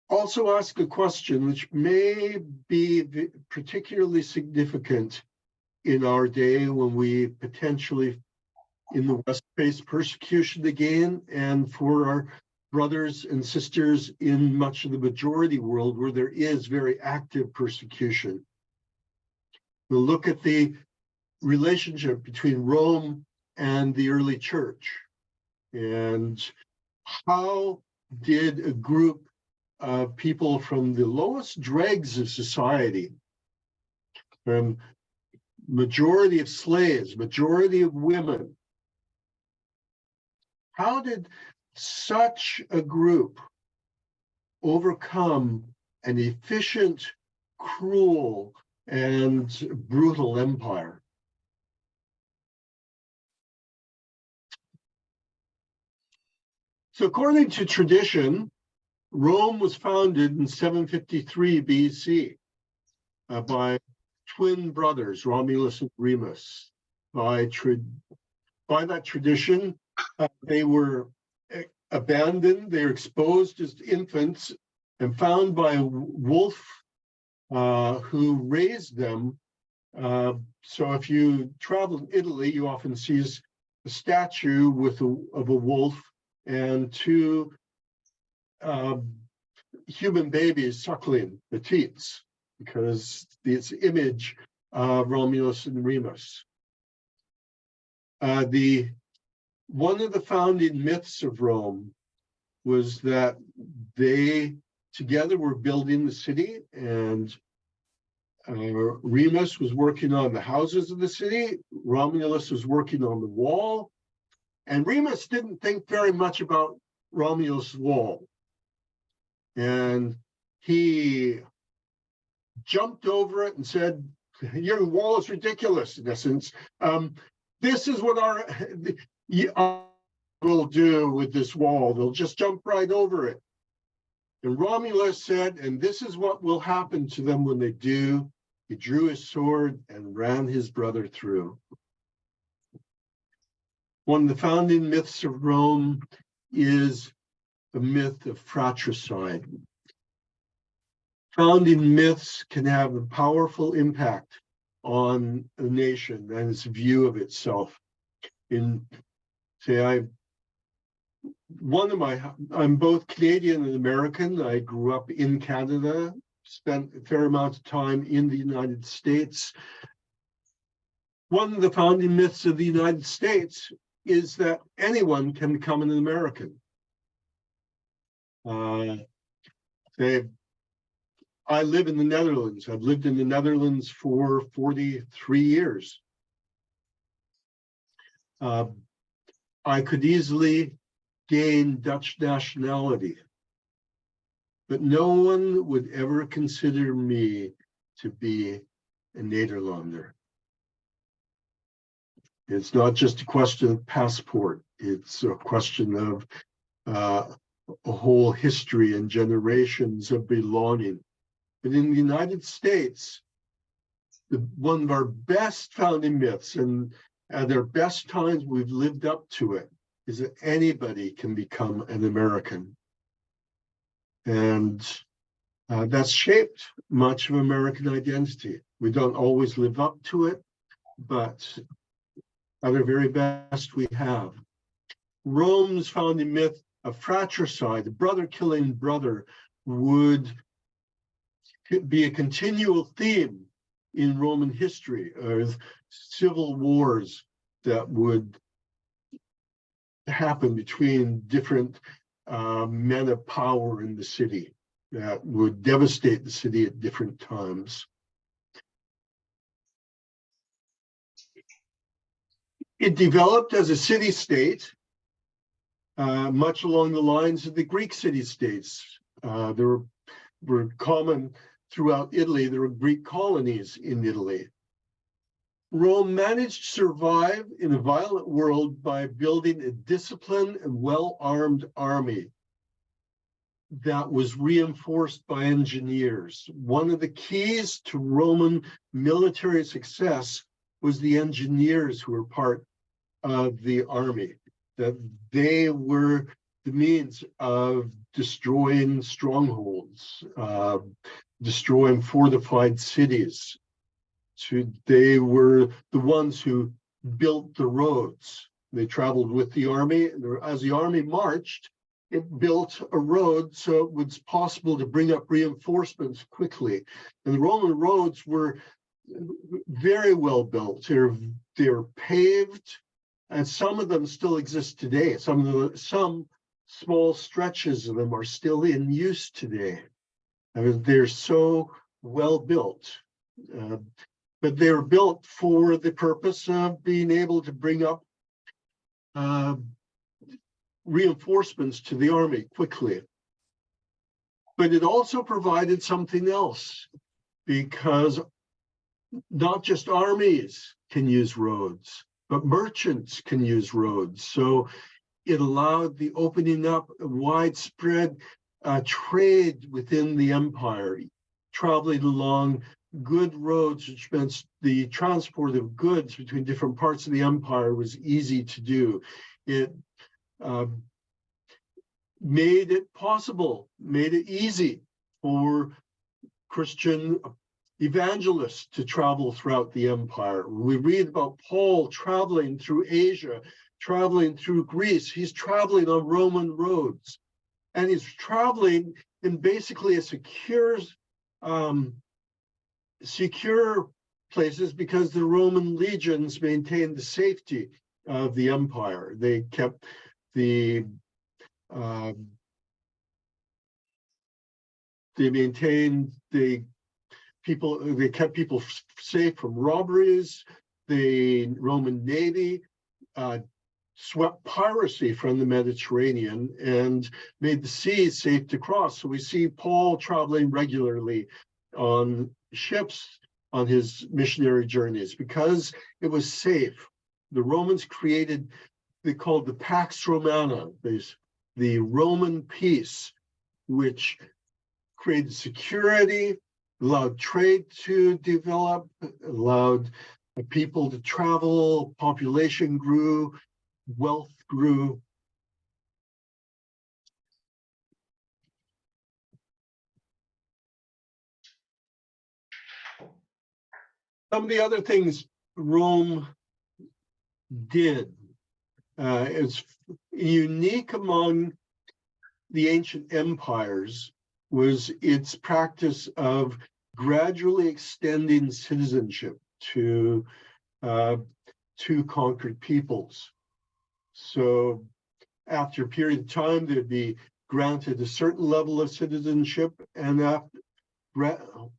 Speaker 1: also ask a question which may be particularly significant in our day when we potentially in the West face persecution again, and for our brothers and sisters in much of the majority world where there is very active persecution. We'll look at the relationship between Rome and the early church, and how did a group of people from the lowest dregs of society, from majority of slaves, majority of women, how did such a group overcome an efficient, cruel, and brutal empire? So according to tradition, Rome was founded in 753 BC by twin brothers, Romulus and Remus. By that tradition, they were abandoned, they were exposed as infants and found by a wolf who raised them. So if you travel in Italy, you often see a statue of a wolf and two human babies suckling the teats, because this image Romulus and Remus. One of the founding myths of Rome was that they together were building the city, and Remus was working on the houses of the city, Romulus was working on the wall, and Remus didn't think very much about Romulus' wall. And he jumped over it and said, "Your wall is ridiculous," in essence. This is what our will do with this wall. They'll just jump right over it. And Romulus said, "And this is what will happen to them when they do." He drew his sword and ran his brother through. One of the founding myths of Rome is the myth of fratricide. Founding myths can have a powerful impact on a nation and its view of itself. I'm both Canadian and American. I grew up in Canada, spent a fair amount of time in the United States. One of the founding myths of the United States is that anyone can become an American. I live in the Netherlands. I've lived in the Netherlands for 43 years. I could easily gain Dutch nationality, but no one would ever consider me to be a Nederlander. It's not just a question of passport. It's a question of a whole history and generations of belonging. But in the United States, one of our best founding myths, and at their best times we've lived up to it, is that anybody can become an American. And that's shaped much of American identity. We don't always live up to it, but at the very best we have. Rome's founding myth of fratricide, brother killing brother, would be a continual theme in Roman history, of civil wars that would happen between different men of power in the city that would devastate the city at different times. It developed as a city-state, much along the lines of the Greek city-states. There were common throughout Italy. There were Greek colonies in Italy. Rome managed to survive in a violent world by building a disciplined and well-armed army that was reinforced by engineers. One of the keys to Roman military success was the engineers who were part of the army, that they were the means of destroying strongholds, destroying fortified cities. They were the ones who built the roads. They traveled with the army, and as the army marched, it built a road so it was possible to bring up reinforcements quickly. And the Roman roads were very well built. They're paved, and some of them still exist today. Some small stretches of them are still in use today. I mean, they're so well built. But they were built for the purpose of being able to bring up reinforcements to the army quickly. But it also provided something else, because not just armies can use roads, but merchants can use roads. So it allowed the opening up of widespread trade within the empire, traveling along good roads, which meant the transport of goods between different parts of the empire was easy to do. It made it possible, made it easy for Christian evangelists to travel throughout the empire. We read about Paul traveling through Asia, traveling through Greece. He's traveling on Roman roads, and he's traveling in basically a secure places because the Roman legions maintained the safety of the empire. They kept the they maintained the people. They kept people safe from robberies. The Roman Navy swept piracy from the Mediterranean and made the seas safe to cross. So we see Paul traveling regularly on ships on his missionary journeys because it was safe. The Romans created, they called the Pax Romana, the Roman peace, which created security, allowed trade to develop, allowed people to travel, population grew, wealth grew. Some of the other things Rome did is unique among the ancient empires was its practice of gradually extending citizenship to conquered peoples. So after a period of time, they'd be granted a certain level of citizenship, and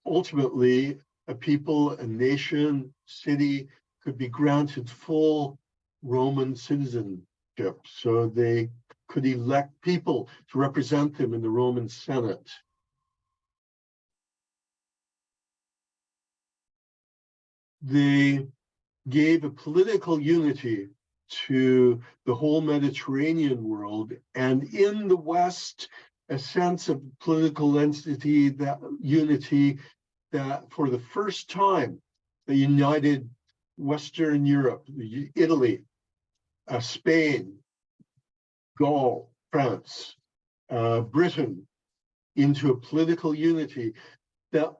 Speaker 1: ultimately a people, a nation, city could be granted full Roman citizenship. So they could elect people to represent them in the Roman Senate. They gave a political unity to the whole Mediterranean world, and in the West, a sense of political entity, that unity that for the first time, the united Western Europe, Italy, Spain, Gaul, France, Britain, into a political unity that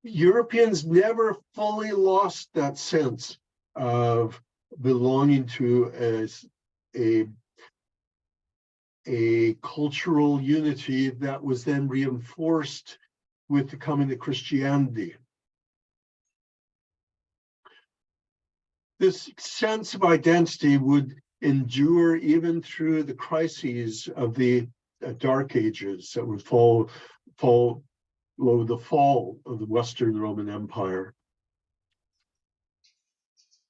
Speaker 1: Europeans never fully lost that sense of belonging to a cultural unity that was then reinforced with the coming of Christianity. This sense of identity would endure even through the crises of the Dark Ages that would follow the fall of the Western Roman Empire.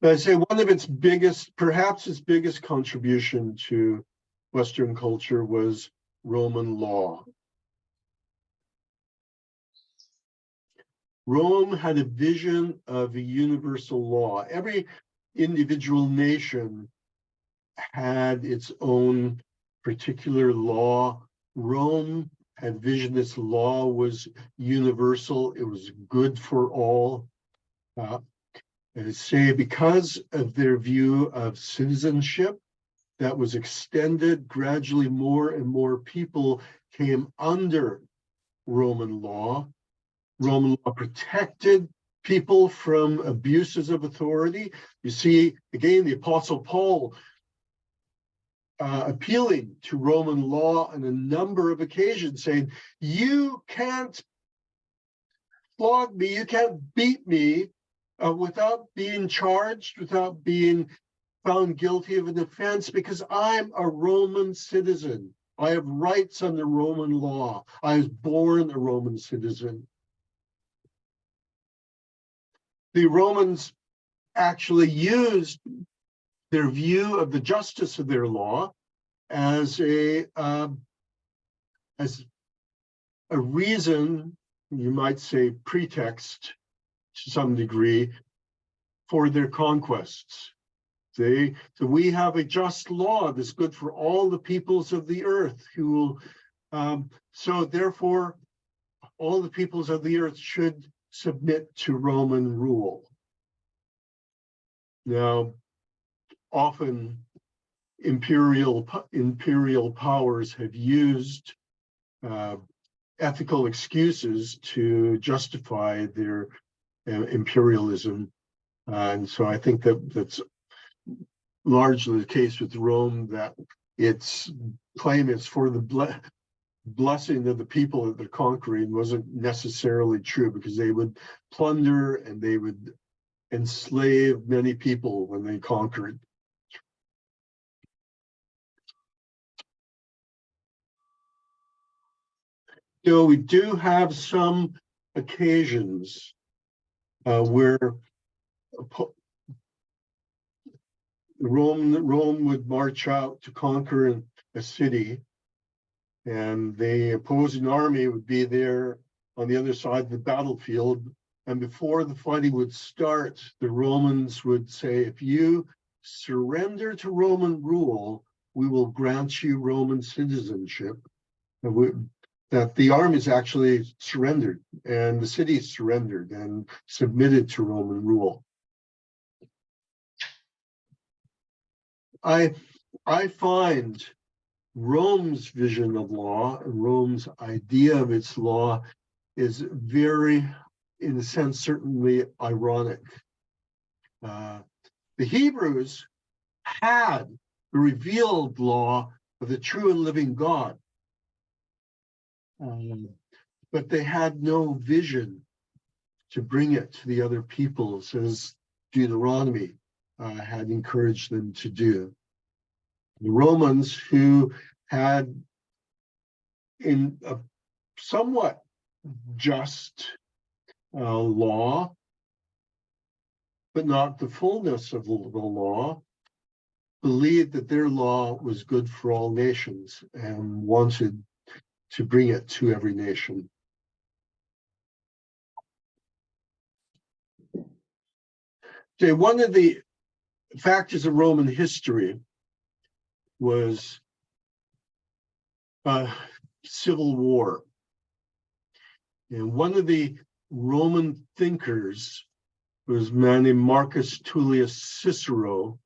Speaker 1: I'd say one of its biggest, perhaps its biggest contribution to Western culture was Roman law. Rome had a vision of a universal law. Every individual nation had its own particular law. Rome had vision this law was universal. It was good for all. And say because of their view of citizenship that was extended, gradually more and more people came under Roman law. Roman law protected people from abuses of authority. You see, again, the Apostle Paul appealing to Roman law on a number of occasions, saying, you can't flog me, you can't beat me without being charged, without being found guilty of an offense, because I'm a Roman citizen. I have rights under Roman law. I was born a Roman citizen. The Romans actually used their view of the justice of their law as a reason, you might say pretext to some degree, for their conquests. So we have a just law that's good for all the peoples of the earth who will, so therefore all the peoples of the earth should submit to Roman rule. Now, often imperial powers have used ethical excuses to justify their imperialism. And so I think that's largely the case with Rome, that its claim is for the blessing of the people that they're conquering wasn't necessarily true, because they would plunder and they would enslave many people when they conquered. So we do have some occasions where Rome would march out to conquer a city, and the opposing army would be there on the other side of the battlefield. And before the fighting would start, the Romans would say, if you surrender to Roman rule, we will grant you Roman citizenship. And that the armies actually surrendered, and the cities surrendered and submitted to Roman rule. I find Rome's vision of law and Rome's idea of its law is very, in a sense, certainly ironic. The Hebrews had the revealed law of the true and living God, but they had no vision to bring it to the other peoples, as Deuteronomy had encouraged them to do. The Romans, who had in a somewhat just law, but not the fullness of the law, believed that their law was good for all nations and wanted to bring it to every nation. Okay, one of the factors of Roman history was civil war. And one of the Roman thinkers was a man named Marcus Tullius Cicero.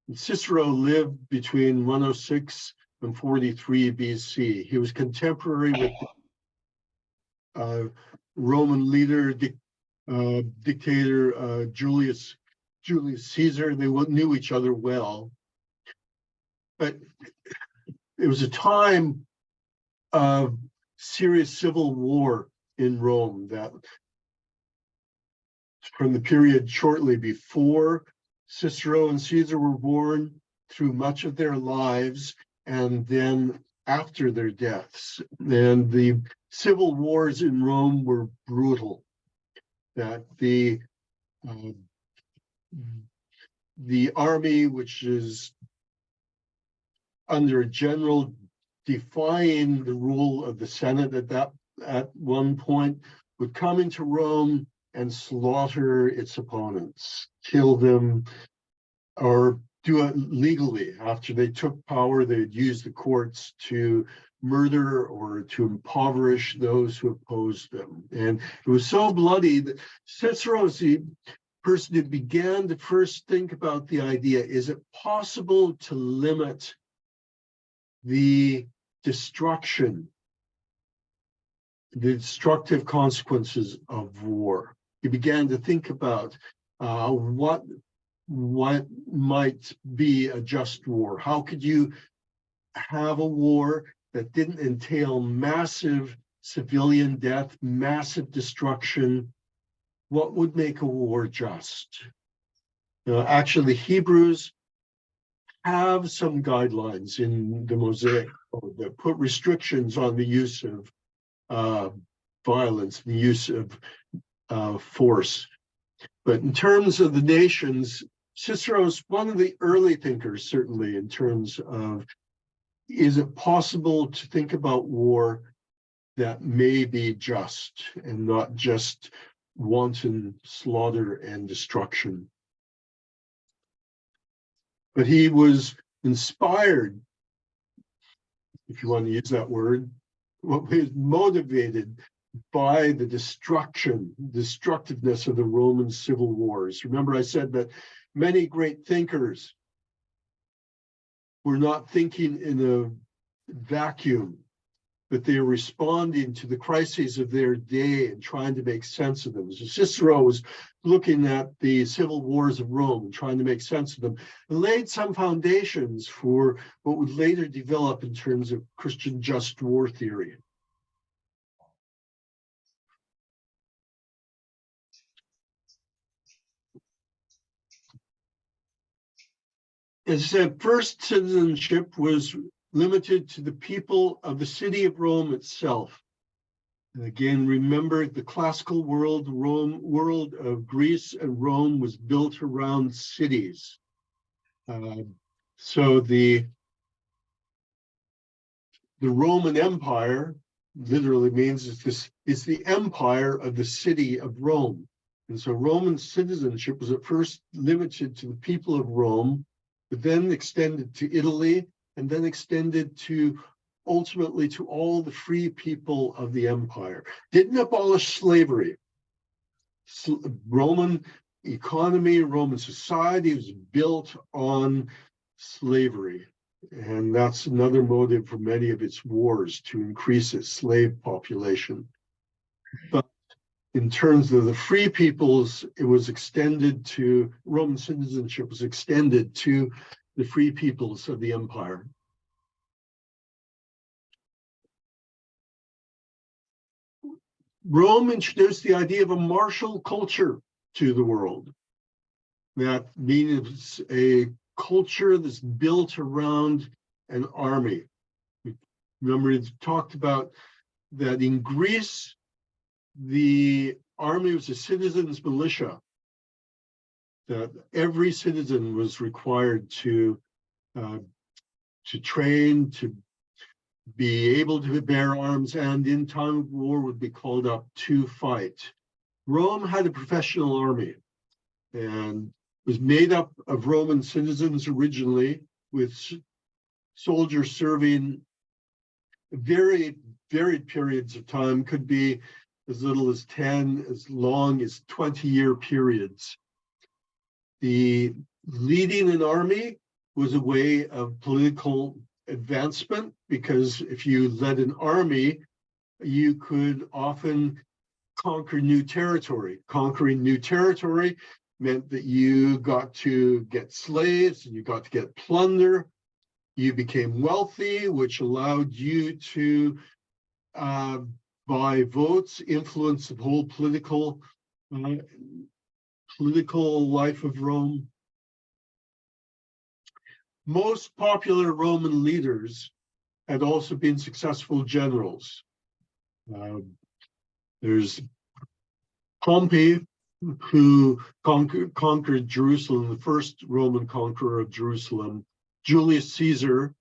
Speaker 1: And Cicero lived between 106 and 43 BC. He was contemporary with Roman leader, dictator Julius Caesar. They knew each other well. But it was a time of serious civil war in Rome, that from the period shortly before Cicero and Caesar were born, through much of their lives, and then after their deaths. And the civil wars in Rome were brutal. That the army, which is under a general defying the rule of the Senate at one point, would come into Rome and slaughter its opponents, kill them, or do it legally. After they took power, they'd use the courts to murder or to impoverish those who opposed them. And it was so bloody that Cicero is the person who began to first think about the idea, is it possible to limit the destructive consequences of war? He began to think about what might be a just war. How could you have a war that didn't entail massive civilian death, massive destruction? What would make a war just? Actually, the Hebrews have some guidelines in the Mosaic Code that put restrictions on the use of violence, the use of force. But in terms of the nations, Cicero's one of the early thinkers, certainly, in terms of, is it possible to think about war that may be just and not just wanton slaughter and destruction? But he was inspired, if you want to use that word, what was motivated by the destructiveness of the Roman civil wars. Remember, I said that many great thinkers were not thinking in a vacuum, but they were responding to the crises of their day and trying to make sense of them. So Cicero was looking at the civil wars of Rome and trying to make sense of them, and laid some foundations for what would later develop in terms of Christian just war theory. As I said, first citizenship was limited to the people of the city of Rome itself. And again, remember the classical world of Greece and Rome was built around cities. So the Roman Empire literally means it's the empire of the city of Rome. And so Roman citizenship was at first limited to the people of Rome, but then extended to Italy, and then extended to ultimately to all the free people of the empire. Didn't abolish slavery. Roman economy, Roman society was built on slavery. And that's another motive for many of its wars, to increase its slave population. But in terms of the free peoples, it was extended to, Roman citizenship was extended to the free peoples of the empire. Rome introduced the idea of a martial culture to the world. That means a culture that's built around an army. Remember, we talked about that in Greece, the army was a citizen's militia, that every citizen was required to train, to be able to bear arms, and in time of war would be called up to fight. Rome had a professional army and was made up of Roman citizens originally, with soldiers serving very varied periods of time, could be as little as 10, as long as 20-year periods. The leading an army was a way of political advancement, because if you led an army, you could often conquer new territory. Conquering new territory meant that you got to get slaves and you got to get plunder. You became wealthy, which allowed you to, by votes, influence the whole political life of Rome. Most popular Roman leaders had also been successful generals. There's Pompey, who conquered Jerusalem, the first Roman conqueror of Jerusalem. Julius Caesar.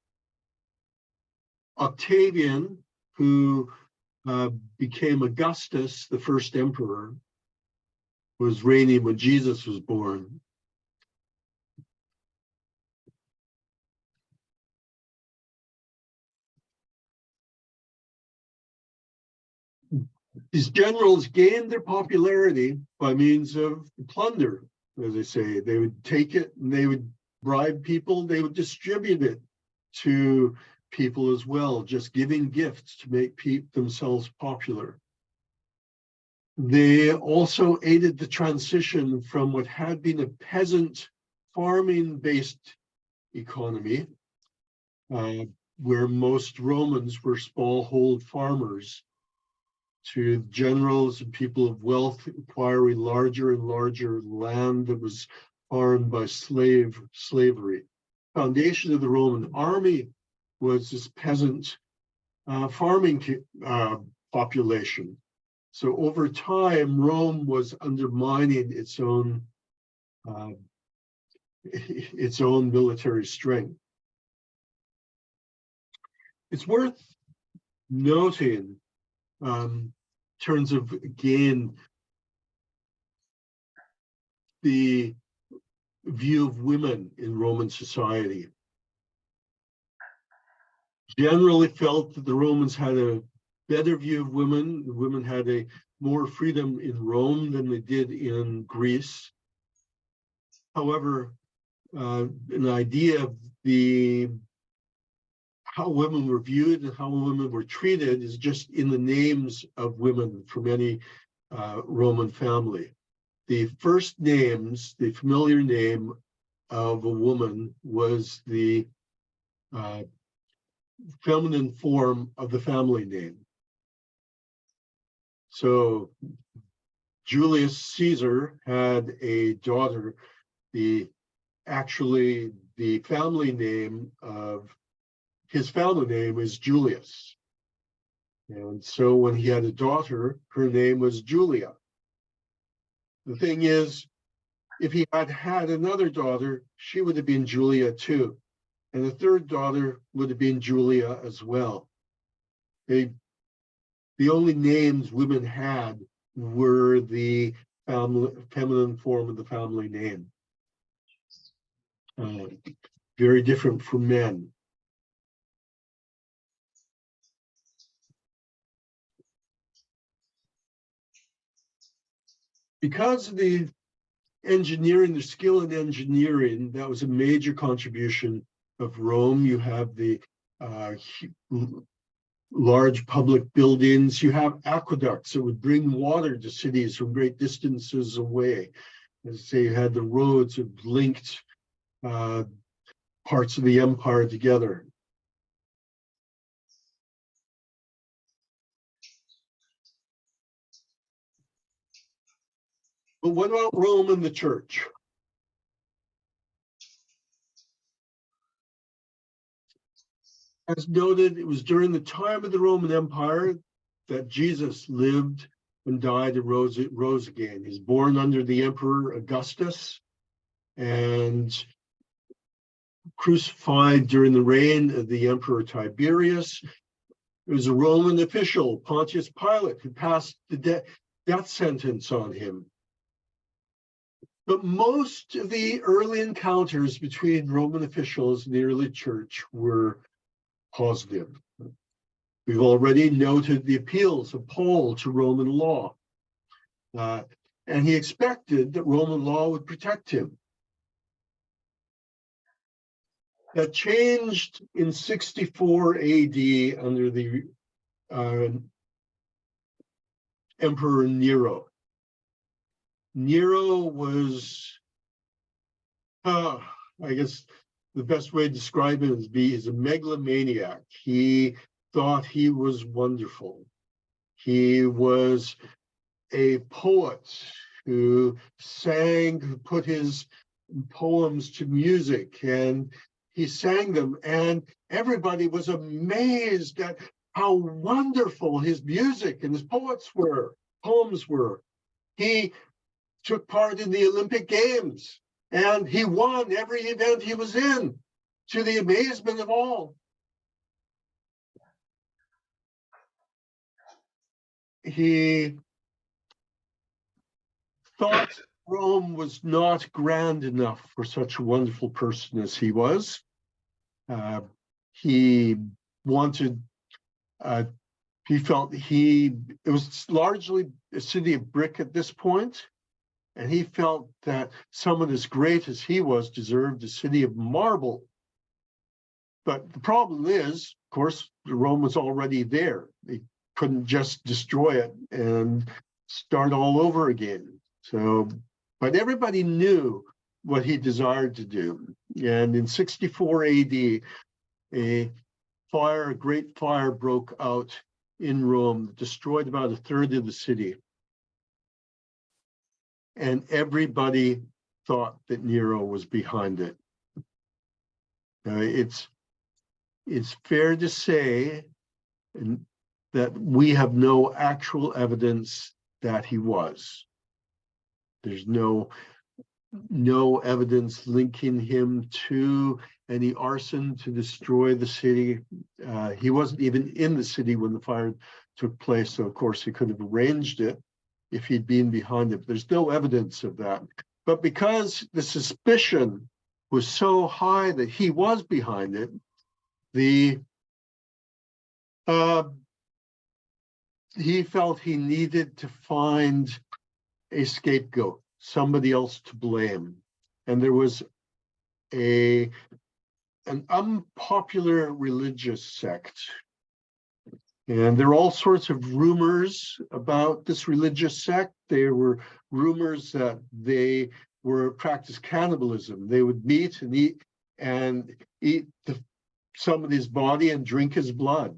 Speaker 1: Octavian, who became Augustus, the first emperor, was reigning when Jesus was born. These generals gained their popularity by means of plunder, as I say. They would take it and they would bribe people, they would distribute it to people as well, just giving gifts to make themselves popular. They also aided the transition from what had been a peasant farming-based economy, where most Romans were smallhold farmers, to generals and people of wealth acquiring larger and larger land that was farmed by slavery. Foundation of the Roman army was this peasant farming population. So over time, Rome was undermining its own military strength. It's worth noting, in terms of, again, the view of women in Roman society. Generally felt that the Romans had a better view of women. The women had a more freedom in Rome than they did in Greece. However, an idea of how women were viewed and how women were treated is just in the names of women from any Roman family. The first names, the familiar name of a woman was the feminine form of the family name. So Julius Caesar had a daughter. The actually the family name of his family name is Julius. And so when he had a daughter, her name was Julia. The thing is, if he had had another daughter, she would have been Julia too. And the third daughter would have been Julia as well. The only names women had were the feminine form of the family name. Very different from men. Because of the engineering, the skill in engineering, that was a major contribution of Rome. You have the large public buildings, you have aqueducts that would bring water to cities from great distances away. As I say, you had the roads that linked parts of the empire together. But what about Rome and the church? As noted, it was during the time of the Roman Empire that Jesus lived and died and rose again. He's born under the Emperor Augustus and crucified during the reign of the Emperor Tiberius. It was a Roman official, Pontius Pilate, who passed the death sentence on him. But most of the early encounters between Roman officials and the early church were positive. We've already noted the appeals of Paul to Roman law. And he expected that Roman law would protect him. That changed in 64 AD under the Emperor Nero. Nero was, I guess the best way to describe him is he's a megalomaniac. He thought he was wonderful. He was a poet who sang, who put his poems to music, and he sang them, and everybody was amazed at how wonderful his music and his poems were. He took part in the Olympic Games, and he won every event he was in, to the amazement of all. He thought Rome was not grand enough for such a wonderful person as he was. He wanted, he felt it was largely a city of brick at this point, and he felt that someone as great as he was deserved a city of marble. But the problem is, of course, Rome was already there. They couldn't just destroy it and start all over again. So, but everybody knew what he desired to do. And in 64 AD, a great fire broke out in Rome, destroyed about a third of the city. And everybody thought that Nero was behind it. It's fair to say that we have no actual evidence that he was. There's no evidence linking him to any arson to destroy the city. He wasn't even in the city when the fire took place, so of course he could have arranged it if he'd been behind it. There's no evidence of that. But because the suspicion was so high that he was behind it, he felt he needed to find a scapegoat, somebody else to blame. And there was an unpopular religious sect. And there are all sorts of rumors about this religious sect. There were rumors that they practice cannibalism. They would meet and eat somebody's body and drink his blood.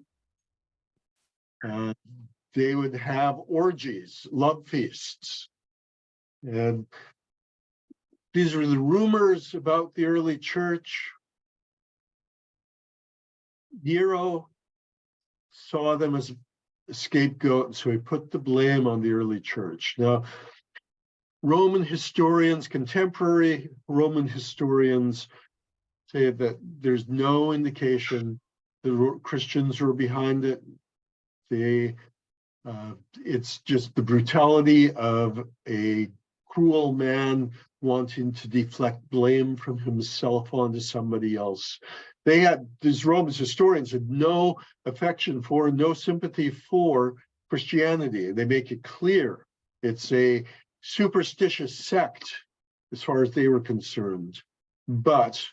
Speaker 1: They would have orgies, love feasts. And These were the rumors about the early church. Nero saw them as a scapegoat, so he put the blame on the early church. Now, Roman historians, contemporary Roman historians, say that there's no indication the Christians were behind it. It's just the brutality of a cruel man wanting to deflect blame from himself onto somebody else. These Roman historians had no affection for, no sympathy for Christianity. They make it clear it's a superstitious sect as far as they were concerned, but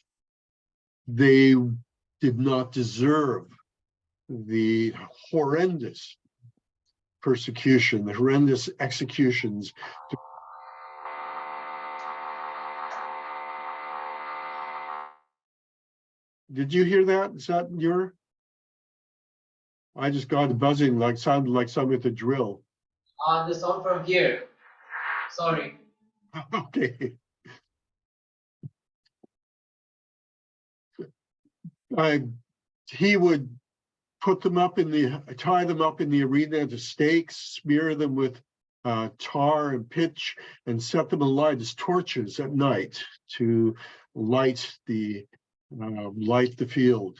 Speaker 1: they did not deserve the horrendous persecution, the horrendous executions. Did you hear that? Is that your? I just got a buzzing, sounded like something with a drill.
Speaker 4: The sound from here. Sorry.
Speaker 1: Okay. He would tie them up in the arena to stakes, smear them with tar and pitch, and set them alight as torches at night to light the field.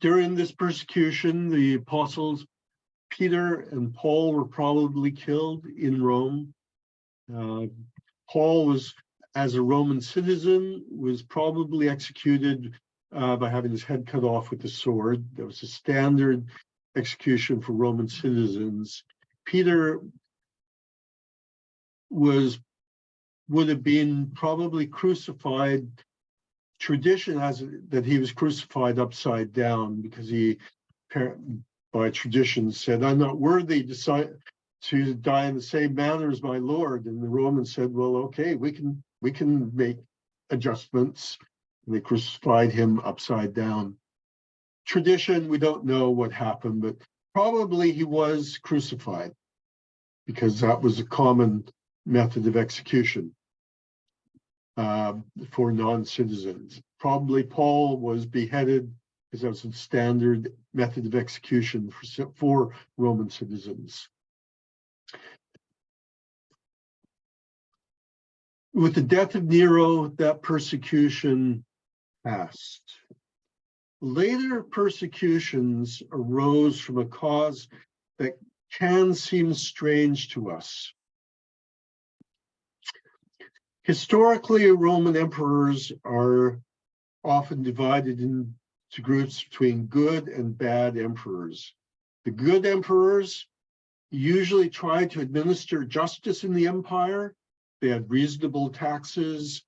Speaker 1: During this persecution, the apostles Peter and Paul were probably killed in Rome. Paul was, as a Roman citizen, was probably executed by having his head cut off with a sword. That was a standard execution for Roman citizens. Peter would have been probably crucified. Tradition has it that he was crucified upside down because he, by tradition, said, "I'm not worthy to die in the same manner as my Lord." And the Romans said, "Well, okay, we can make adjustments." And they crucified him upside down. Tradition, we don't know what happened, but probably he was crucified because that was a common method of execution for non-citizens. Probably Paul was beheaded because that was a standard method of execution for Roman citizens. With the death of Nero, that persecution passed. Later persecutions arose from a cause that can seem strange to us. Historically, Roman emperors are often divided into groups between good and bad emperors. The good emperors usually tried to administer justice in the empire. They had reasonable taxes.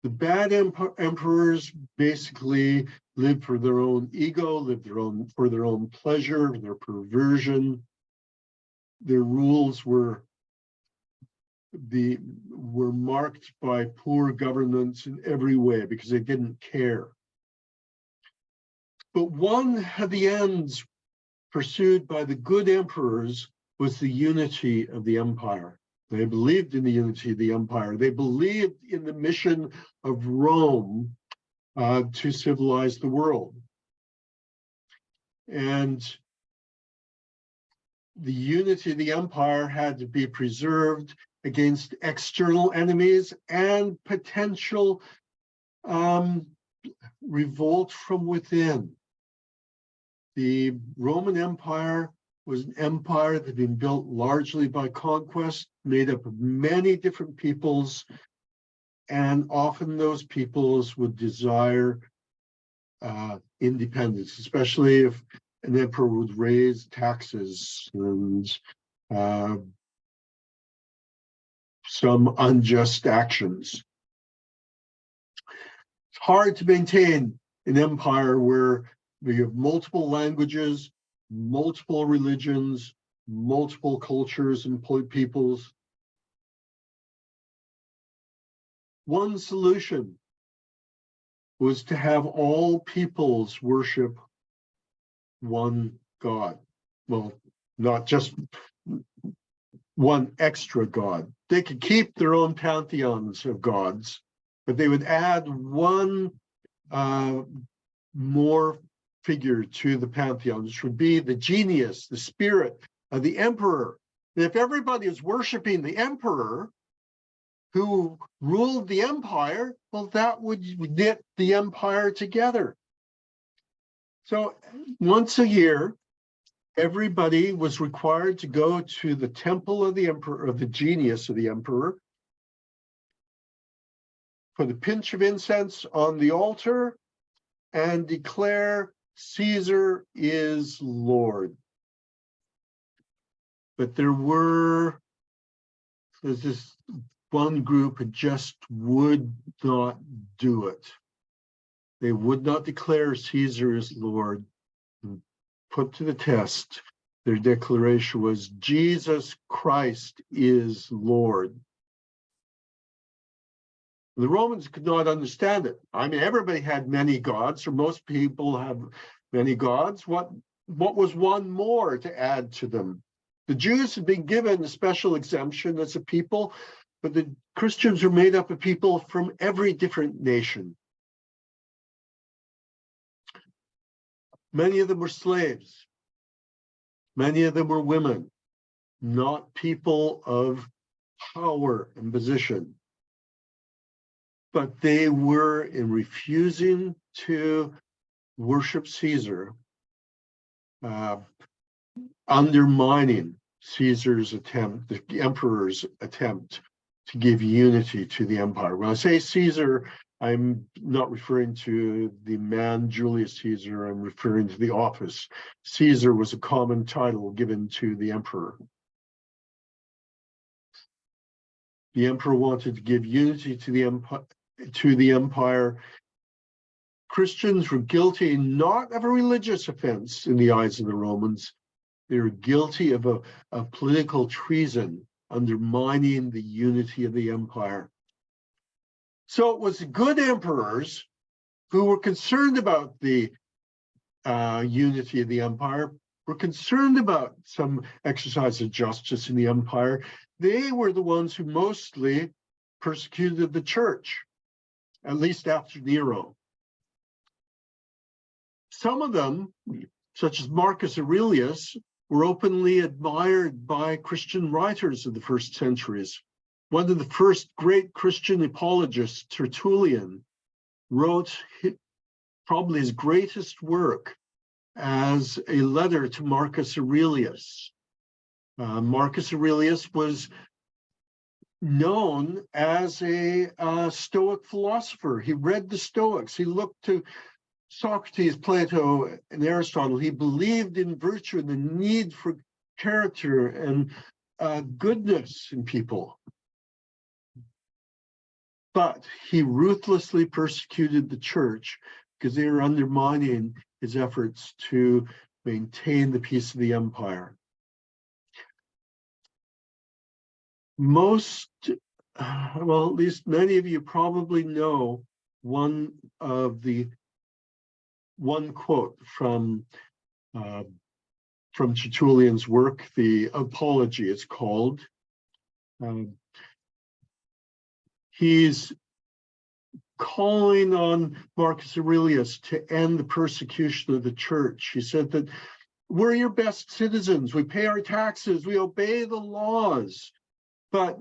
Speaker 1: The bad emperors basically lived for their own ego, lived for their own pleasure, their perversion. Their rules were marked by poor governance in every way because they didn't care. But one of the ends pursued by the good emperors was the unity of the empire. They believed in the unity of the empire. They believed in the mission of Rome to civilize the world. And the unity of the empire had to be preserved against external enemies and potential revolt from within. The Roman Empire was an empire that had been built largely by conquest, made up of many different peoples, and often those peoples would desire independence, especially if an emperor would raise taxes and some unjust actions. It's hard to maintain an empire where we have multiple languages, multiple religions, multiple cultures and peoples. One solution was to have all peoples worship one God. well, not just one extra god. They could keep their own pantheons of gods, but they would add one more figure to the pantheon, which would be the genius, the spirit of the emperor. And if everybody is worshiping the emperor who ruled the empire, well, that would knit the empire together. So once a year, everybody was required to go to the temple of the emperor, of the genius of the emperor, put a pinch of incense on the altar, and declare Caesar is Lord. But there's this one group who just would not do it. They would not declare Caesar as Lord. And put to the test, their declaration was Jesus Christ is Lord. The Romans could not understand it. I mean, everybody had many gods, or most people have many gods. What was one more to add to them? The Jews had been given a special exemption as a people, but the Christians were made up of people from every different nation. Many of them were slaves. Many of them were women, not people of power and position. But they were, in refusing to worship Caesar, undermining Caesar's attempt, the emperor's attempt to give unity to the empire. When I say Caesar, I'm not referring to the man Julius Caesar, I'm referring to the office. Caesar was a common title given to the emperor. The emperor wanted to give unity to the empire. Christians were guilty not of a religious offense in the eyes of the Romans. They were guilty of political treason, undermining the unity of the empire. So it was good emperors who were concerned about the unity of the empire, were concerned about some exercise of justice in the empire. They were the ones who mostly persecuted the church, at least after Nero. Some of them, such as Marcus Aurelius, were openly admired by Christian writers of the first centuries. One of the first great Christian apologists, Tertullian, wrote probably his greatest work as a letter to Marcus Aurelius. Marcus Aurelius was known as a Stoic philosopher. He read the Stoics. He looked to Socrates, Plato, and Aristotle. He believed in virtue and the need for character and goodness in people. But he ruthlessly persecuted the church because they were undermining his efforts to maintain the peace of the empire. Most, well, at least many of you probably know one quote from Tertullian's work, the Apology, it's called. He's calling on Marcus Aurelius to end the persecution of the church. He said that we're your best citizens. We pay our taxes. We obey the laws. But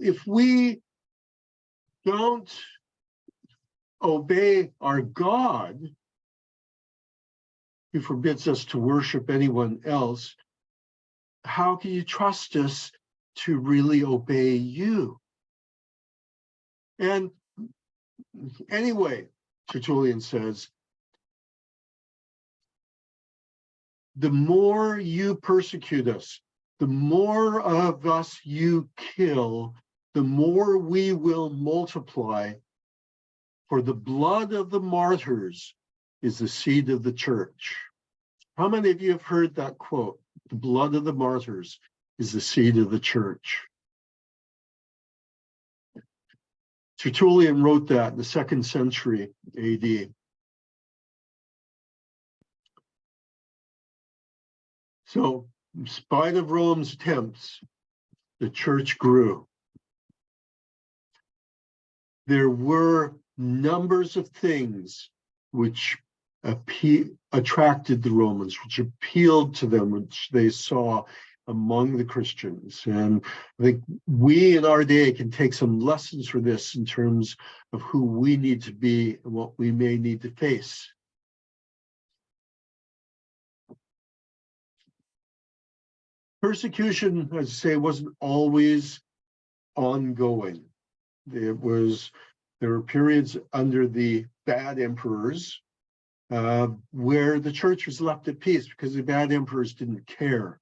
Speaker 1: if we don't obey our God, who forbids us to worship anyone else, how can you trust us to really obey you? And anyway, Tertullian says, the more you persecute us, the more of us you kill, the more we will multiply. For the blood of the martyrs is the seed of the church. How many of you have heard that quote? The blood of the martyrs is the seed of the church. Tertullian wrote that in the 2nd century AD. So in spite of Rome's attempts, the church grew. There were numbers of things which attracted the Romans, which appealed to them, which they saw among the Christians. And I think we in our day can take some lessons for this in terms of who we need to be and what we may need to face. Persecution, as I say, wasn't always ongoing. There were periods under the bad emperors where the church was left at peace because the bad emperors didn't care.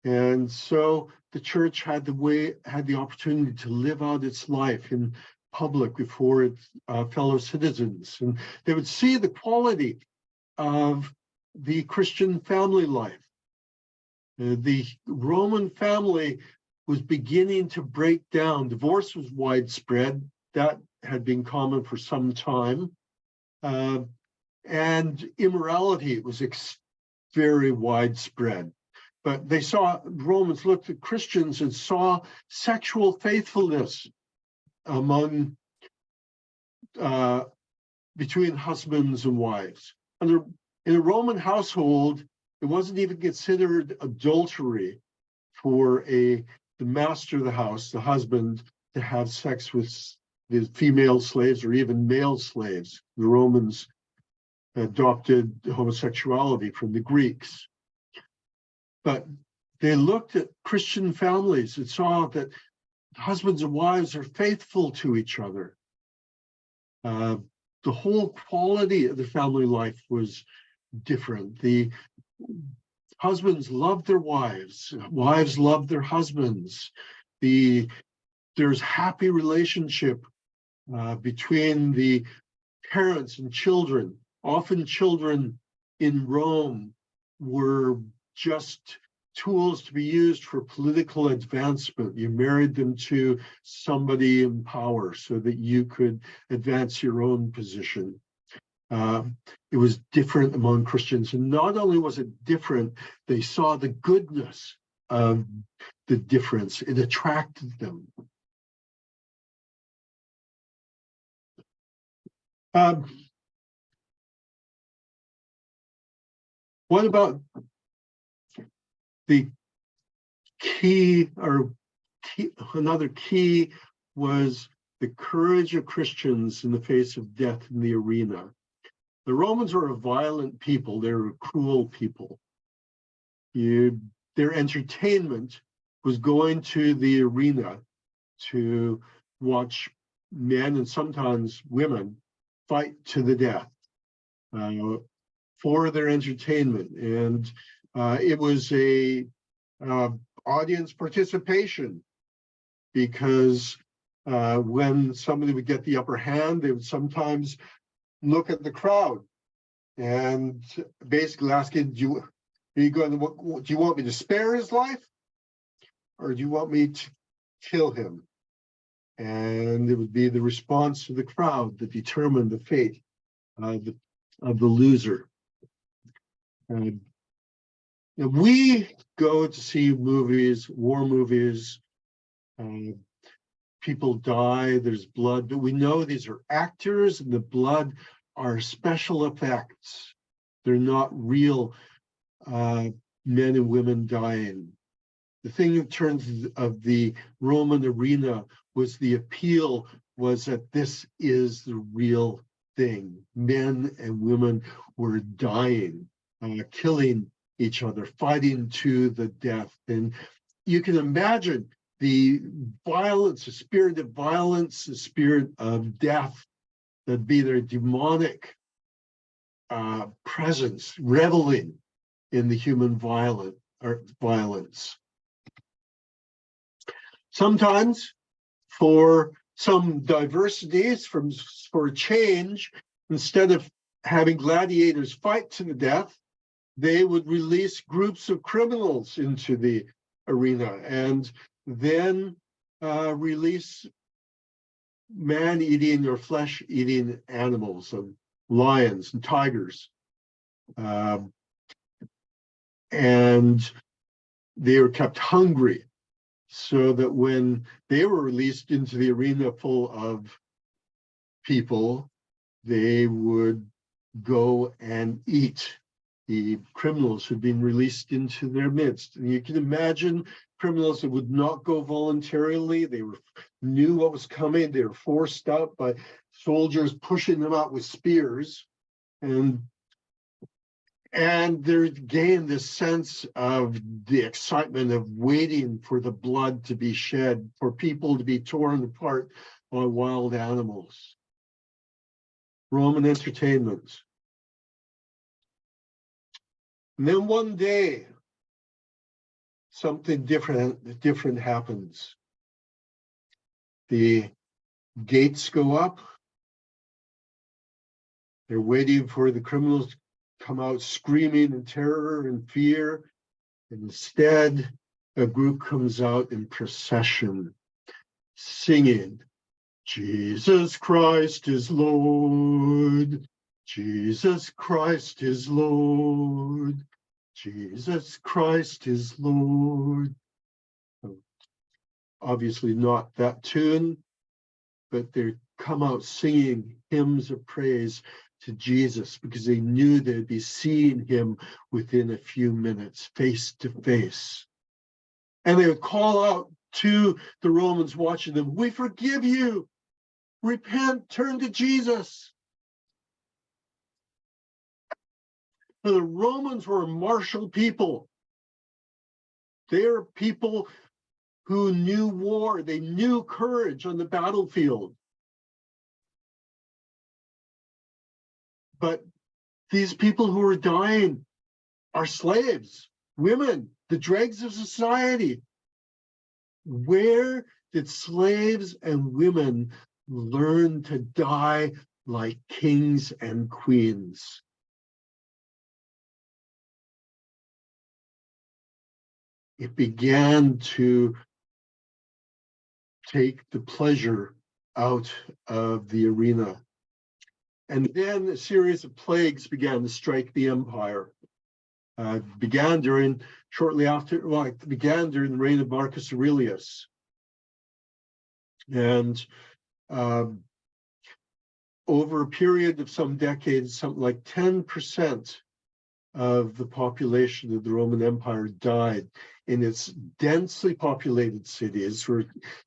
Speaker 1: And so the church had the opportunity to live out its life in public before its fellow citizens. And they would see the quality of the Christian family life. The Roman family was beginning to break down. Divorce was widespread. That had been common for some time. And immorality was very widespread. But Romans looked at Christians and saw sexual faithfulness among, between husbands and wives. In a Roman household, it wasn't even considered adultery for the master of the house, the husband, to have sex with the female slaves or even male slaves. The Romans adopted homosexuality from the Greeks. But they looked at Christian families and saw that husbands and wives are faithful to each other. The whole quality of the family life was different. The husbands loved their wives, wives loved their husbands. There's happy relationship between the parents and children. Often children in Rome were just tools to be used for political advancement. You married them to somebody in power so that you could advance your own position. It was different among Christians. And not only was it different, they saw the goodness of the difference. It attracted them. What about the another key was the courage of Christians in the face of death in the arena. The Romans were a violent people. They were a cruel people. Their entertainment was going to the arena to watch men and sometimes women fight to the death for their entertainment. And it was a audience participation because when somebody would get the upper hand, they would sometimes look at the crowd and basically ask it, do you want me to spare his life or do you want me to kill him? And it would be the response of the crowd that determined the fate of the loser. And we go to see movies, war movies, people die, there's blood, but we know these are actors and the blood are special effects. They're not real men and women dying. The thing in terms of the Roman arena was the appeal was that this is the real thing. Men and women were dying, killing each other, fighting to the death. And you can imagine the violence, the spirit of violence, the spirit of death, that'd be their demonic presence, reveling in the human violence. Sometimes, for some diversities, for a change, instead of having gladiators fight to the death, they would release groups of criminals into the arena and then release man-eating or flesh-eating animals, lions and tigers. and they were kept hungry, so that when they were released into the arena full of people, they would go and eat the criminals who'd been released into their midst. And you can imagine criminals that would not go voluntarily. They knew what was coming. They were forced out by soldiers pushing them out with spears. And there again, this sense of the excitement of waiting for the blood to be shed, for people to be torn apart by wild animals. Roman entertainment. And then one day, something different happens. The gates go up. They're waiting for the criminals to come out screaming in terror and fear. And instead, a group comes out in procession, singing, Jesus Christ is Lord. Jesus Christ is Lord. Jesus Christ is Lord. Obviously not that tune, but they come out singing hymns of praise to Jesus because they knew they'd be seeing him within a few minutes, face to face. And they would call out to the Romans watching them, "We forgive you. Repent, turn to Jesus." The Romans were a martial people. They're people who knew war. They knew courage on the battlefield. But these people who are dying are slaves, women, the dregs of society. Where did slaves and women learn to die like kings and queens? It began to take the pleasure out of the arena. And then a series of plagues began to strike the empire. It began during the reign of Marcus Aurelius. And over a period of some decades, something like 10% of the population of the Roman Empire died in its densely populated cities, where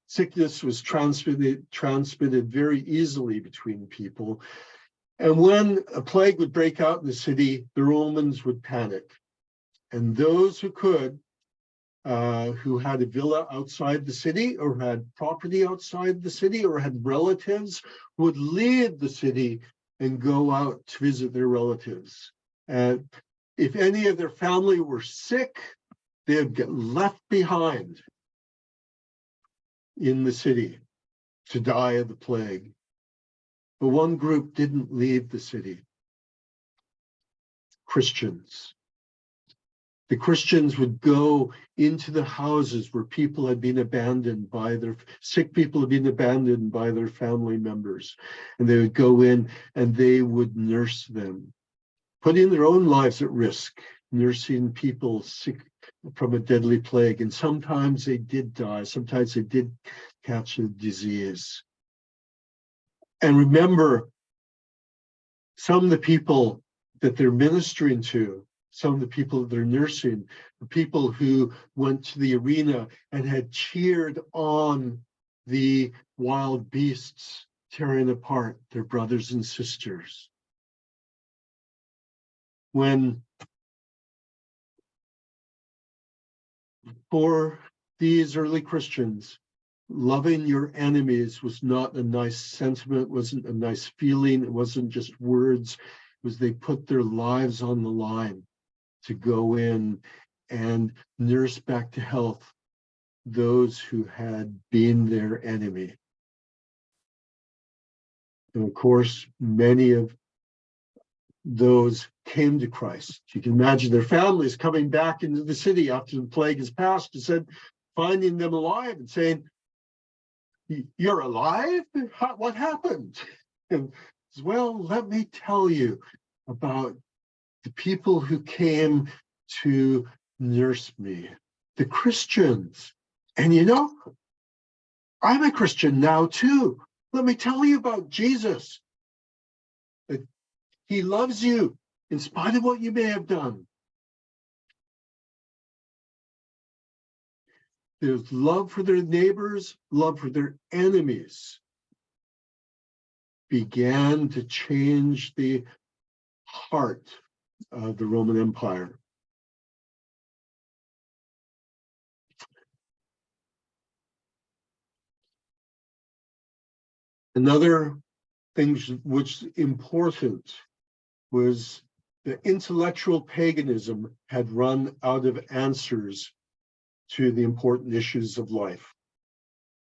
Speaker 1: sickness was transmitted very easily between people. And when a plague would break out in the city, the Romans would panic. And those who could, who had a villa outside the city or had property outside the city or had relatives, would leave the city and go out to visit their relatives. And if any of their family were sick, they'd get left behind in the city to die of the plague. But one group didn't leave the city. Christians. The Christians would go into the houses where people had been abandoned by their sick people had been abandoned by their family members. And they would go in and they would nurse them, putting their own lives at risk, nursing people sick from a deadly plague. And sometimes they did die. Sometimes they did catch a disease. And remember, some of the people that they're ministering to, some of the people that they're nursing, the people who went to the arena and had cheered on the wild beasts tearing apart their brothers and sisters. When for these early Christians, loving your enemies was not a nice sentiment, wasn't a nice feeling, it wasn't just words, it was they put their lives on the line to go in and nurse back to health those who had been their enemy. And of course, many of those came to Christ. You can imagine their families coming back into the city after the plague has passed and said, finding them alive and saying, "You're alive? What happened?" And well, let me tell you about the people who came to nurse me. The Christians. And I'm a Christian now too. Let me tell you about Jesus. That he loves you in spite of what you may have done. There's love for their neighbors, love for their enemies. Began to change the heart of the Roman Empire. Another thing which is important was the intellectual paganism had run out of answers to the important issues of life.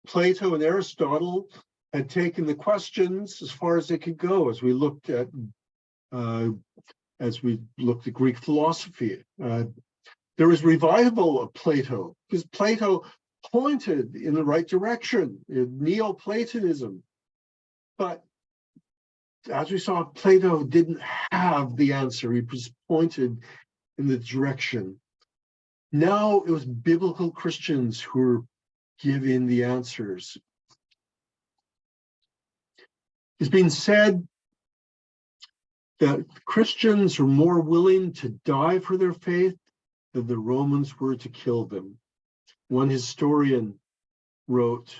Speaker 1: Plato and Aristotle had taken the questions as far as they could go as we looked at Greek philosophy. There was revival of Plato because Plato pointed in the right direction, in Neoplatonism. But as we saw, Plato didn't have the answer. He was pointed in the direction. Now it was biblical Christians who were giving the answers. It's been said that Christians are more willing to die for their faith than the Romans were to kill them. One historian wrote,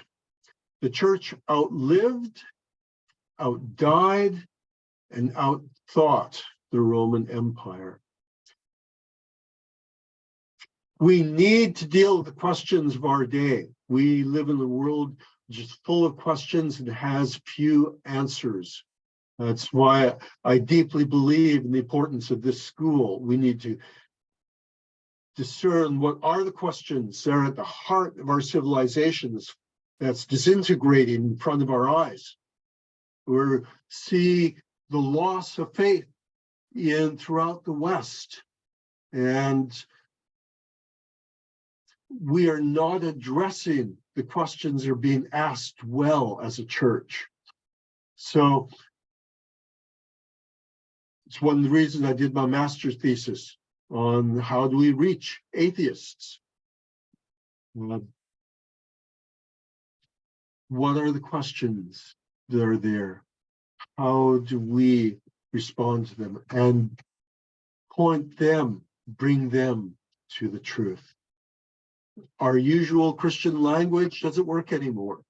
Speaker 1: "The church outlived, outdied, and outthought the Roman Empire." We need to deal with the questions of our day. We live in a world just full of questions and has few answers. That's why I deeply believe in the importance of this school. We need to discern what are the questions that are at the heart of our civilizations that's disintegrating in front of our eyes. We see the loss of faith throughout the West, and we are not addressing the questions that are being asked well as a church. So it's one of the reasons I did my master's thesis on how do we reach atheists. What are the questions that are there? How do we respond to them and point them, bring them to the truth? Our usual Christian language doesn't work anymore.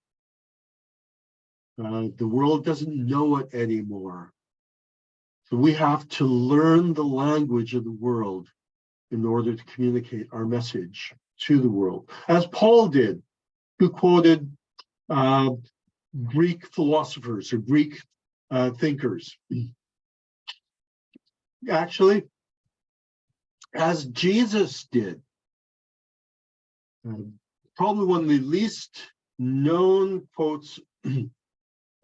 Speaker 1: The world doesn't know it anymore. So we have to learn the language of the world in order to communicate our message to the world, as Paul did, who quoted Greek philosophers or Greek thinkers. Actually, as Jesus did. Probably one of the least known quotes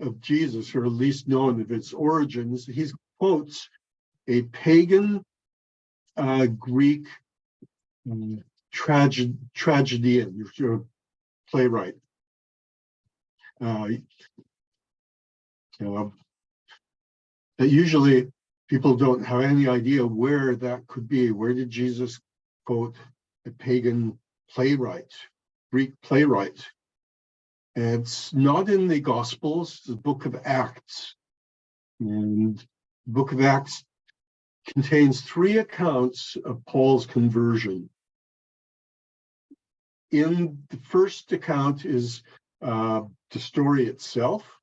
Speaker 1: of Jesus, or least known of its origins, he quotes a pagan Greek tragedian, playwright. That usually people don't have any idea where that could be. Where did Jesus quote a pagan playwright, Greek playwright? And it's not in the Gospels, it's the book of Acts. And the book of Acts contains 3 accounts of Paul's conversion. In the first account is the story itself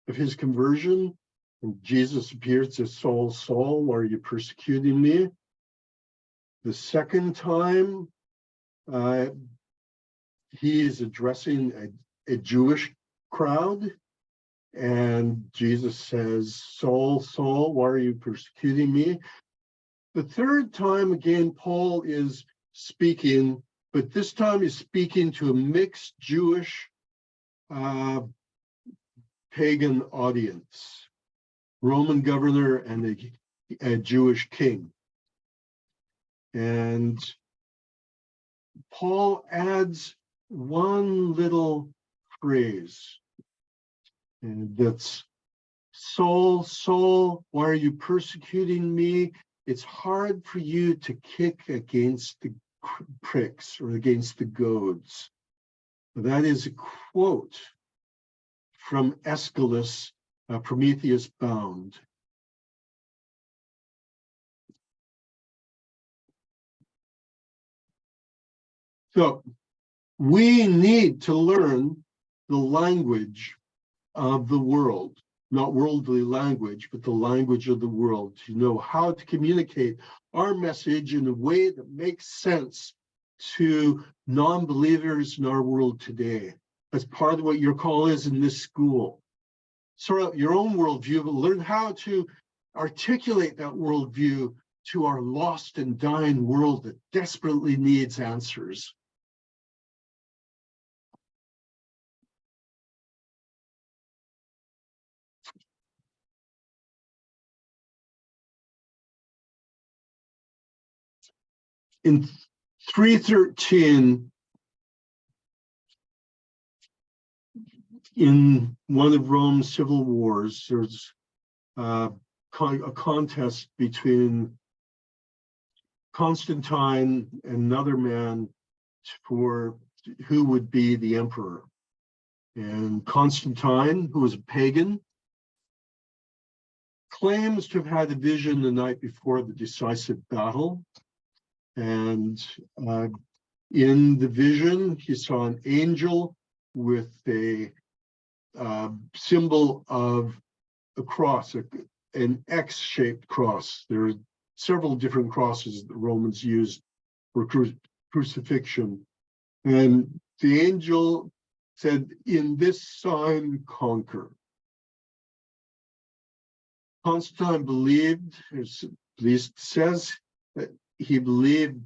Speaker 1: of his conversion. And Jesus appears to Saul, "Saul, why are you persecuting me?" The second time, he is addressing a Jewish crowd, and Jesus says, "Saul, Saul, why are you persecuting me?" The third time, again, Paul is speaking, but this time he's speaking to a mixed Jewish pagan audience, Roman governor and a Jewish king. And Paul adds one little phrase, and that's, "Saul, Saul, why are you persecuting me?" it's hard for you to kick against the pricks or against the goads. That is a quote from Aeschylus, Prometheus Bound. So we need to learn the language of the world, not worldly language, but the language of the world, to know how to communicate our message in a way that makes sense to non-believers in our world today. That's part of what your call is in this school. Sort out your own worldview, but learn how to articulate that worldview to our lost and dying world that desperately needs answers. In 313, in one of Rome's civil wars, there's a contest between Constantine and another man for who would be the emperor. And Constantine, who was a pagan, claims to have had a vision the night before the decisive battle. And in the vision, he saw an angel with a symbol of a cross, an X-shaped cross. There are several different crosses the Romans used for crucifixion. And the angel said, "In this sign, conquer." Constantine believed, as at least says, that he believed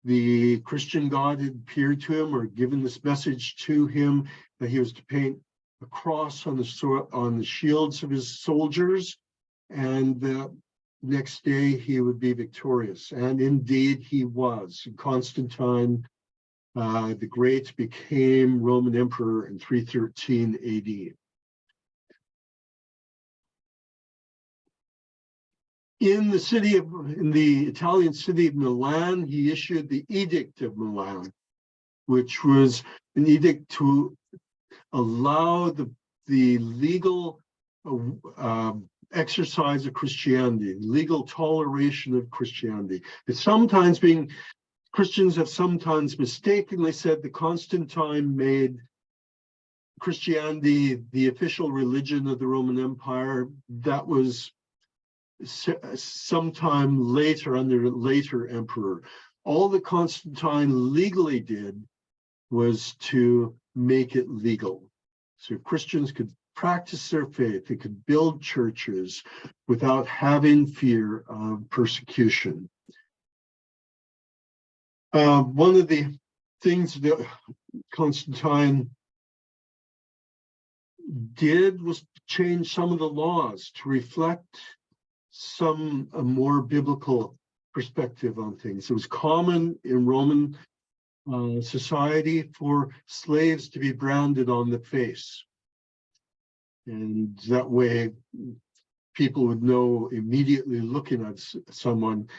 Speaker 1: the Christian God had appeared to him or given this message to him, that he was to paint a cross on the shields of his soldiers, and the next day he would be victorious. And indeed he was. Constantine the Great became Roman emperor in 313 AD. In the Italian city of Milan, he issued the Edict of Milan, which was an edict to allow the legal exercise of Christianity, legal toleration of Christianity. Christians have sometimes mistakenly said that Constantine made Christianity the official religion of the Roman Empire. That was sometime later, under a later emperor. All that Constantine legally did was to make it legal. So Christians could practice their faith, they could build churches without having fear of persecution. One of the things that Constantine did was change some of the laws to reflect a more biblical perspective on things. It was common in Roman society for slaves to be branded on the face. And that way, people would know immediately looking at someone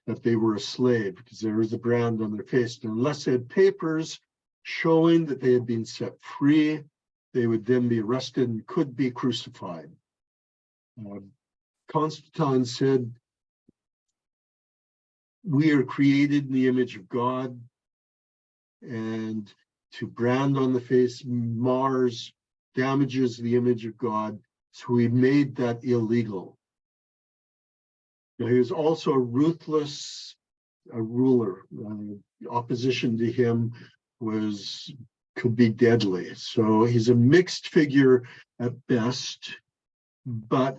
Speaker 1: that they were a slave, because there was a brand on their face. And unless they had papers showing that they had been set free, they would then be arrested and could be crucified. Constantine said, "We are created in the image of God, and to brand on the face damages the image of God, so we made that illegal." Now, he was also a ruthless ruler. Opposition to him could be deadly. So he's a mixed figure at best, but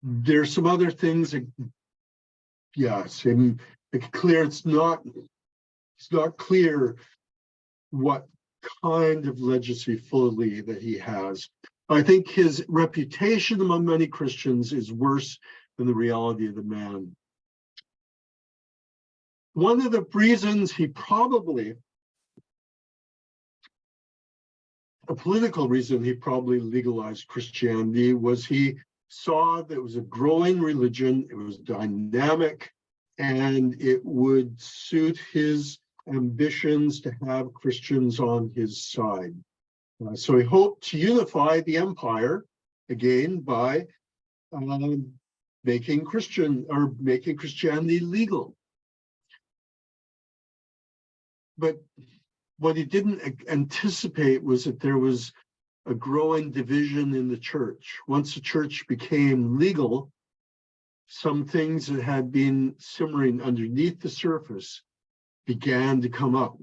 Speaker 1: there's some other things that, it's not clear what kind of legislacy that he has. I think his reputation among many Christians is worse than the reality of the man. One of the reasons a political reason he probably legalized Christianity was he saw that it was a growing religion, it was dynamic, and it would suit his ambitions to have Christians on his side. So he hoped to unify the empire again by making Christianity legal. But what he didn't anticipate was that there was a growing division in the church. Once the church became legal, some things that had been simmering underneath the surface began to come up.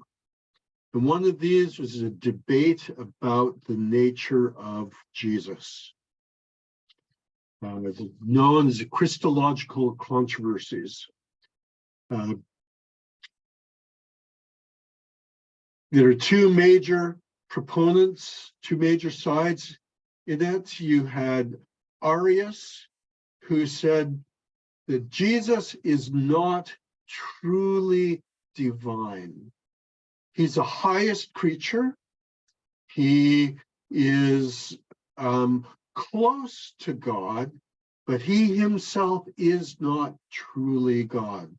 Speaker 1: And one of these was a debate about the nature of Jesus, known as the Christological controversies. There are two major proponents, two major sides in it. You had Arius, who said that Jesus is not truly divine. He's the highest creature. He is close to God, but he himself is not truly God.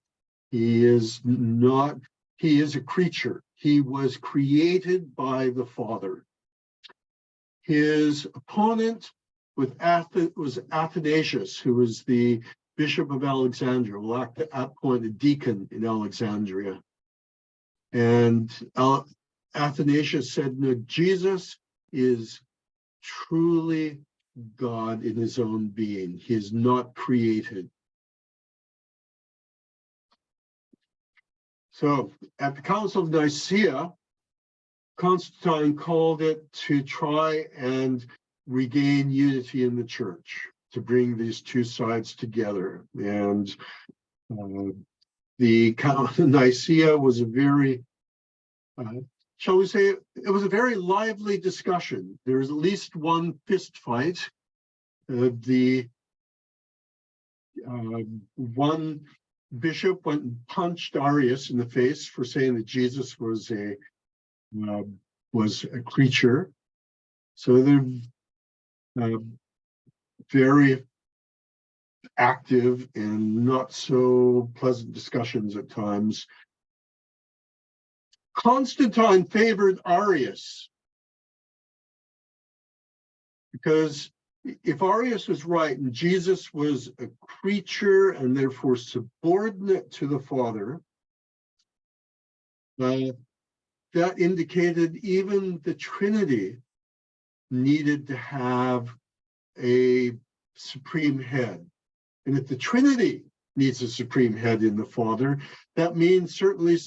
Speaker 1: He is a creature. He was created by the Father. His opponent was Athanasius, who was the Bishop of Alexandria, well, at that point a deacon in Alexandria. And Athanasius said, no, Jesus is truly God in his own being. He is not created. So at the Council of Nicaea, Constantine called it to try and regain unity in the church, to bring these two sides together. And the Council of Nicaea was a very, shall we say, it was a very lively discussion. There was at least one fist fight. One bishop went and punched Arius in the face for saying that Jesus was a creature. So they're very active and not so pleasant discussions at times. Constantine favored Arius because if Arius was right and Jesus was a creature and therefore subordinate to the Father, that indicated even the Trinity needed to have a supreme head. And if the Trinity needs a supreme head in the Father, that means certainly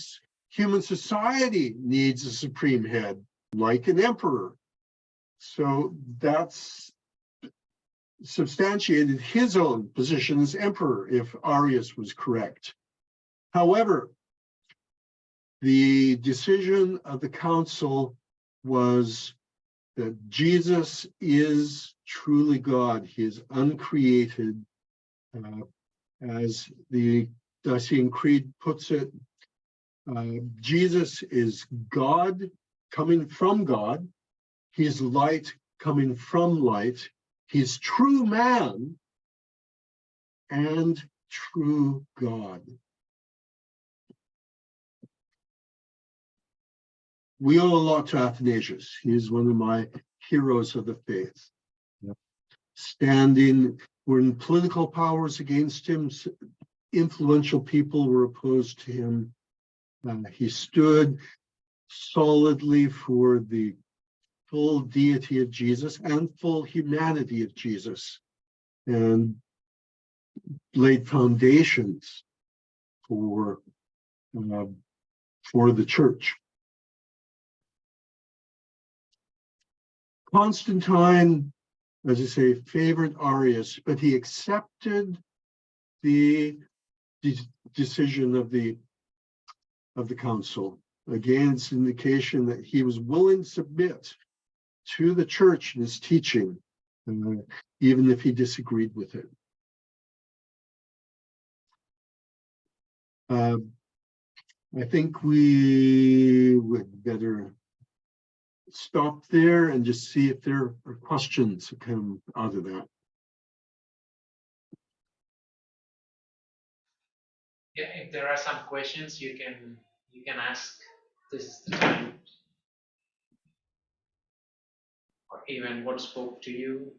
Speaker 1: human society needs a supreme head, like an emperor. So that's substantiated his own position as emperor if Arius was correct. However, the decision of the council was that Jesus is truly God. He is uncreated. As the Nicene Creed puts it, Jesus is God coming from God. He is light coming from light. He's true man and true God. We owe a lot to Athanasius. He is one of my heroes of the faith. Standing when political powers against him, influential people were opposed to him. He stood solidly for the full deity of Jesus and full humanity of Jesus, and laid foundations for the church. Constantine, as I say, favored Arius, but he accepted the decision of the council. Again, it's an indication that he was willing to submit to the church and its teaching, even if he disagreed with it. I think we would better stop there and just see if there are questions that come out of that.
Speaker 5: Yeah, if there are some questions, you can ask. This is the time. Or even what spoke to you.